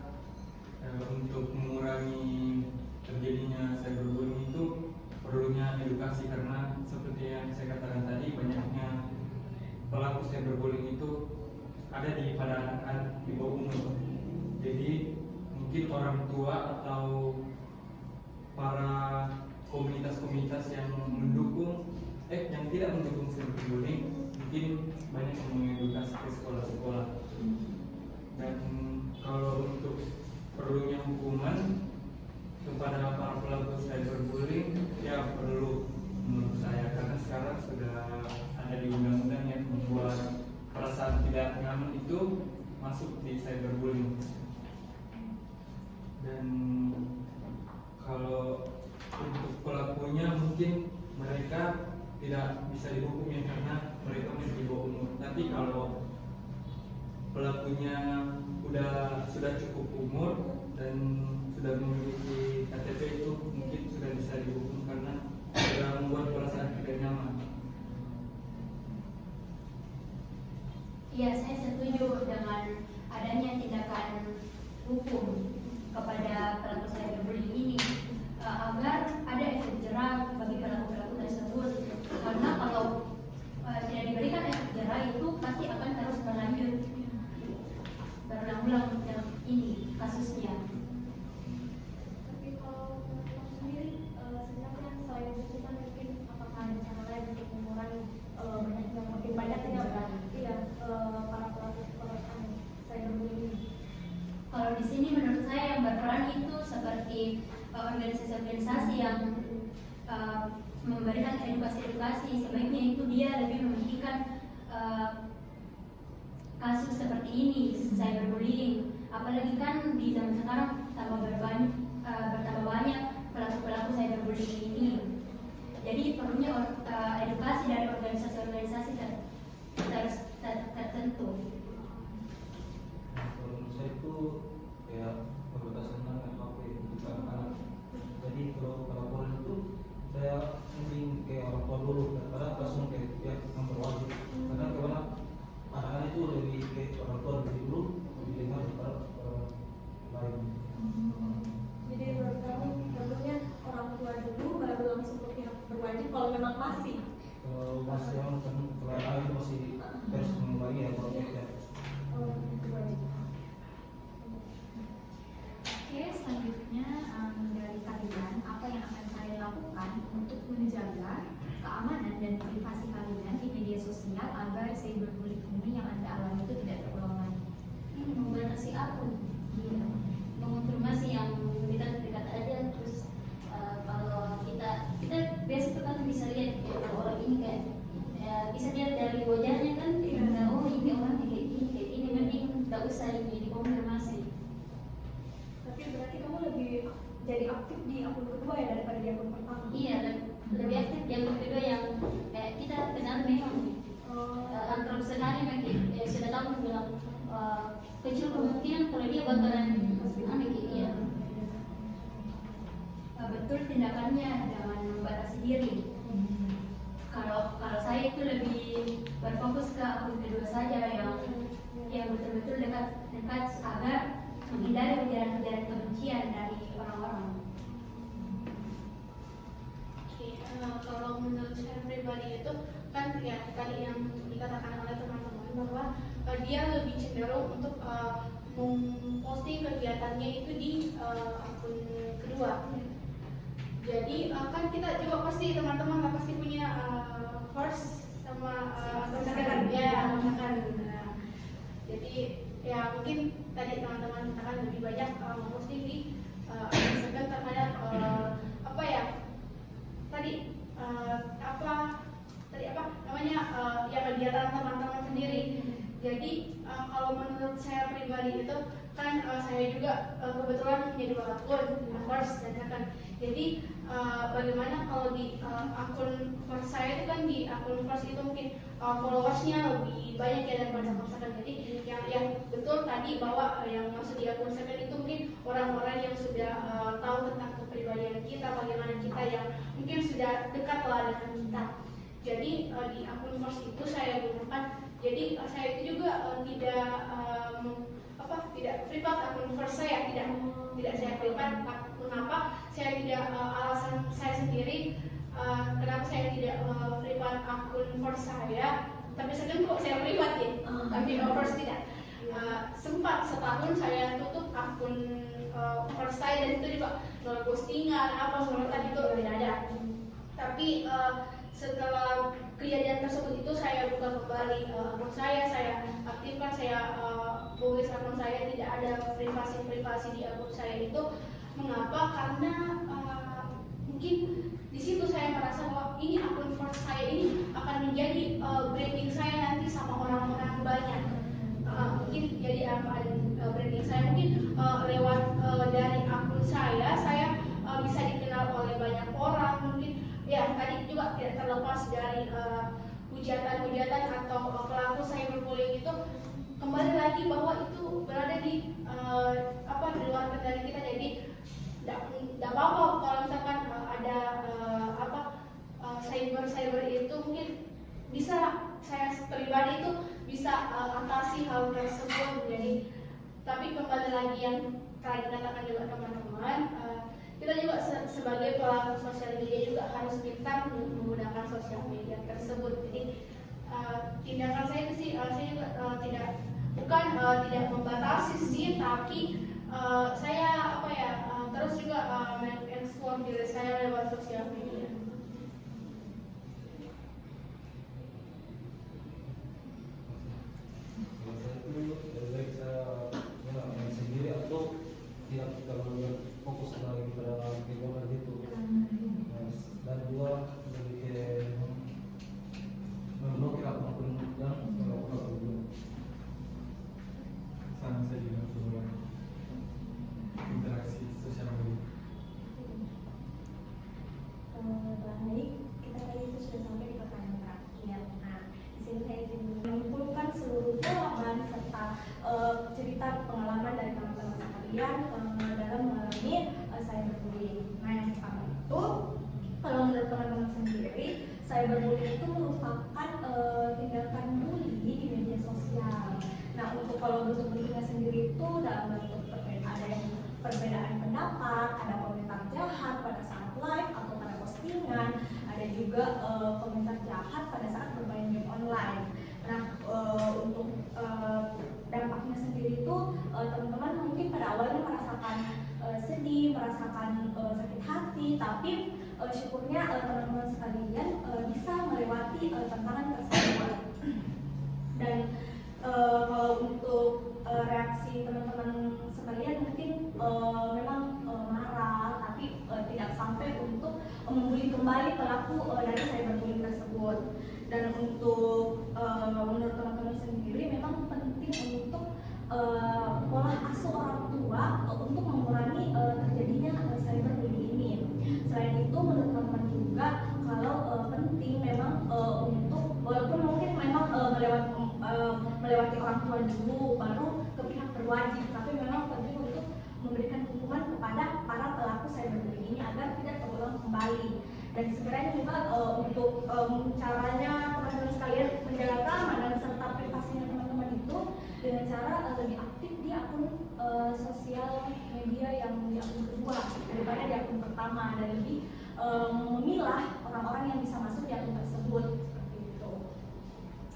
untuk mengurangi terjadinya cyberbullying itu perlunya edukasi, karena seperti yang saya katakan tadi, banyaknya pelaku cyberbullying itu ada pada anak-anak di bawah umur. Jadi mungkin orang tua atau para komunitas-komunitas yang mendukung yang tidak mendukung cyberbullying mungkin banyak yang mengedukasi ke sekolah-sekolah. Dan kalau untuk perlunya hukuman kepada para pelaku cyberbullying, ya perlu menurut saya, karena sekarang sudah ada di undang-undang yang membuat perasaan tidak nyaman itu masuk di cyberbullying. Dan kalau untuk pelakunya mungkin mereka tidak bisa dihukum ya, karena mereka masih di bawah umur. Tapi kalau pelakunya sudah cukup umur dan sudah memiliki KTP, itu mungkin sudah bisa dihukum karena sudah membuat perasaan tidak nyaman.
Ya, saya setuju dengan adanya tindakan hukum kepada pelaku cyberbullying ini agar ada efek jerah bagi pelaku-pelaku tersebut, karena kalau tidak diberikan efek jerah itu pasti akan terus berlanjut, berulang-ulang ini kasusnya.
Tapi kalau teman-teman sendiri sebenarnya selain hukuman mungkin apakah ada cara lain untuk mengurangi makin banyaknya para pelaku cyberbullying?
Kalau di sini menurut saya yang berperan itu seperti organisasi-organisasi yang memberikan edukasi-edukasi, sebaiknya itu dia lebih memikirkan kasus seperti ini, cyberbullying. Apalagi kan di zaman sekarang bertambah banyak pelaku-pelaku cyberbullying ini. Jadi perlunya edukasi dari organisasi-organisasi tertentu.
Kalau menurut saya itu kayak pembatasan apa untuk anak-anak. Jadi kalau laporan itu saya mending kayak orang tua dulu daripada langsung kayak pihak yang berwajib. Karena karena anak-anak itu lebih kayak orang tua lebih dulu lebih dengar daripada orang lain.
Jadi menurut kamu perlunya orang tua dulu baru langsung ke pihak berwajib kalau memang masih.
Kalau masih yang kalau lain masih harus mengulai ya kalau kita.
Oke, selanjutnya dari kalian, apa yang akan kalian lakukan untuk menjaga keamanan dan privasi kalian di media sosial agar cyberbullying ini yang Anda alami itu tidak terulang lagi?
Membatasi akun, mengonfirmasi yang dekat aja. Terus kalau kita biasa tuh kan bisa lihat kalau orang ini kayak bisa lihat dari wajahnya kan, oh ini orangnya kayak gini, mending tidak usah ini dikonfirmasi.
Tapi berarti kamu lebih jadi aktif di akun kedua ya daripada di akun pertama?
Iya, lebih aktif yang kedua yang kita kenal memang antara sekali sudah tahu bilang kecil kemungkinan kalau dia bakalan iya. Betul tindakannya, jangan membatasi diri. Kalau saya itu lebih berfokus ke akun kedua saja yang betul-betul dekat agar menghindari ujaran-ujaran kebencian dari orang-orang.
Oke, kalau menurut saya pribadi itu kan ya tadi yang dikatakan oleh teman-teman bahwa dia lebih cenderung untuk memposting kegiatannya itu di akun kedua. Jadi kan kita juga pasti teman-teman pasti punya first sama akun ya misalkan. Nah, jadi ya mungkin tadi teman-teman katakan lebih banyak memposting di akun second terhadap apa ya tadi apa namanya ya kegiatan teman-teman sendiri. Jadi kalau menurut saya pribadi itu kan saya juga kebetulan punya 2 akun first dan second. Jadi bagaimana kalau di akun first saya itu kan di akun first itu mungkin followersnya lebih banyak ya daripada akun second. Jadi yang betul tadi bahwa yang masuk di akun second itu mungkin orang-orang yang sudah tahu tentang kepribadian kita, bagaimana kita yang mungkin sudah dekat lah dengan kita. Jadi di akun first itu saya gunakan. Jadi saya itu juga tidak privat akun first saya, tidak saya privat. Mengapa saya tidak alasan saya sendiri kenapa saya tidak privat akun first saya, tapi second kok saya privat ya, tapi first tidak. Sempat setahun saya tutup akun first saya dan itu juga nol postingan apa semua tadi itu tidak ada. Tapi setelah kejadian tersebut itu saya buka kembali akun saya aktifkan, saya tulis akun saya, tidak ada privasi di akun saya itu. Mengapa? Karena mungkin di situ saya merasa bahwa ini akun first saya ini akan menjadi branding saya nanti sama orang-orang banyak. Mungkin jadi branding saya mungkin lewat dari akun saya bisa dikenal oleh banyak orang. Mungkin ya tadi juga tidak terlepas dari hujatan-hujatan atau pelaku cyberbullying itu kembali lagi bahwa itu berada di di luar kendali kita. Jadi tidak apa-apa kalau misalkan ada cyber itu mungkin bisa saya pribadi itu bisa atasi hal tersebut. Jadi tapi kembali lagi yang tadi dikatakan juga teman-teman, kita juga sebagai pelaku sosial media juga harus pintar menggunakan sosial media tersebut. Jadi tindakan saya itu sih saya juga tidak membatasi sih, tapi saya terus juga mengeksplor diri saya lewat sosial media.
Kalau saya itu lebih baik saya main sendiri atau tidak terlalu fokus lagi pada kegiatan itu. Dan 2 lebih ke memblokir akun yang melakukan itu.
Sama saya juga turun interaksi sosial media.
Baik, kita tadi itu sudah sampai di pertanyaan terakhir. Nah, di sini saya ingin mengumpulkan seluruh jawaban serta cerita pengalaman dari teman-teman sekalian dalam mengalami cyberbullying. Nah, yang pertama itu, kalau menurut teman-teman sendiri, cyberbullying itu merupakan tindakan bully di media sosial. Nah, untuk kalau bentuk-bentuknya sendiri itu dalam bentuk perbedaan pendapat, ada komentar jahat pada saat live atau pada postingan, ada juga komentar jahat pada saat bermain game online. Nah, untuk dampaknya sendiri itu teman-teman mungkin pada awalnya merasakan sedih, merasakan sakit hati, tapi syukurnya teman-teman sekalian bisa melewati tantangan tersebut. Dan kalau untuk reaksi teman-teman sekalian mungkin memang marah, tapi tidak sampai untuk membuli kembali pelaku dari cyberbullying tersebut. Dan untuk menurut teman-teman sendiri memang penting untuk pola asuh orang tua untuk mengurangi terjadinya cyberbullying ini. Selain itu menurut teman-teman juga kalau penting memang untuk walaupun mungkin memang melewati orang tua dulu baru ke pihak berwajib, tapi memang penting untuk memberikan hukuman kepada para pelaku cyberbullying ini agar tidak terulang kembali. Dan sebenarnya juga untuk caranya teman-teman sekalian menjaga keamanan serta privasinya teman-teman itu dengan cara lebih aktif di akun sosial media yang di akun kedua daripada di akun pertama, dan lebih memilah orang-orang yang bisa masuk di akun tersebut seperti itu.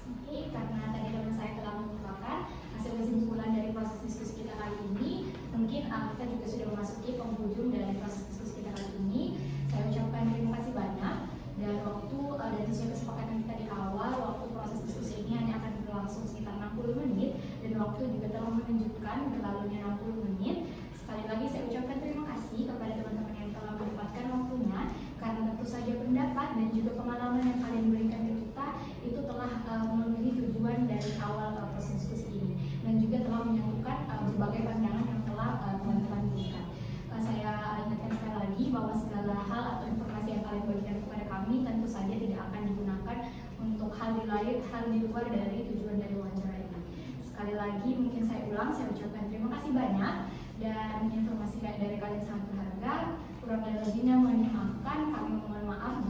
Oke, karena tadi teman saya telah mengungkapkan hasil kesimpulan dari proses diskusi kita kali ini, mungkin kita juga sudah memasuki penghujung dari proses diskusi kita kali ini. Saya ucapkan terima kasih banyak, dan waktu dan sesuai kesepakatan kita di awal, waktu proses diskusi ini hanya akan berlangsung sekitar 60 menit, dan waktu juga telah menunjukkan berlalunya 60 menit. Sekali lagi saya ucapkan terima kasih kepada teman-teman yang telah menyempatkan waktunya, karena tentu saja pendapat dan juga pengalaman yang kalian berikan ke kita itu telah memenuhi tujuan dari awal proses diskusi ini, dan juga telah menyatukan berbagai pandangan yang telah teman-teman berikan. Saya ingatkan sekali lagi bahwa segala hal atau informasi yang kalian berikan kepada kami tentu saja tidak akan digunakan untuk hal di luar dari tujuan dari wawancara ini. Sekali lagi mungkin saya ulang, saya ucapkan terima kasih banyak, dan informasi dari kalian sangat berharga. Kurang dan lebihnya mohon dimaafkan. Kami mohon maaf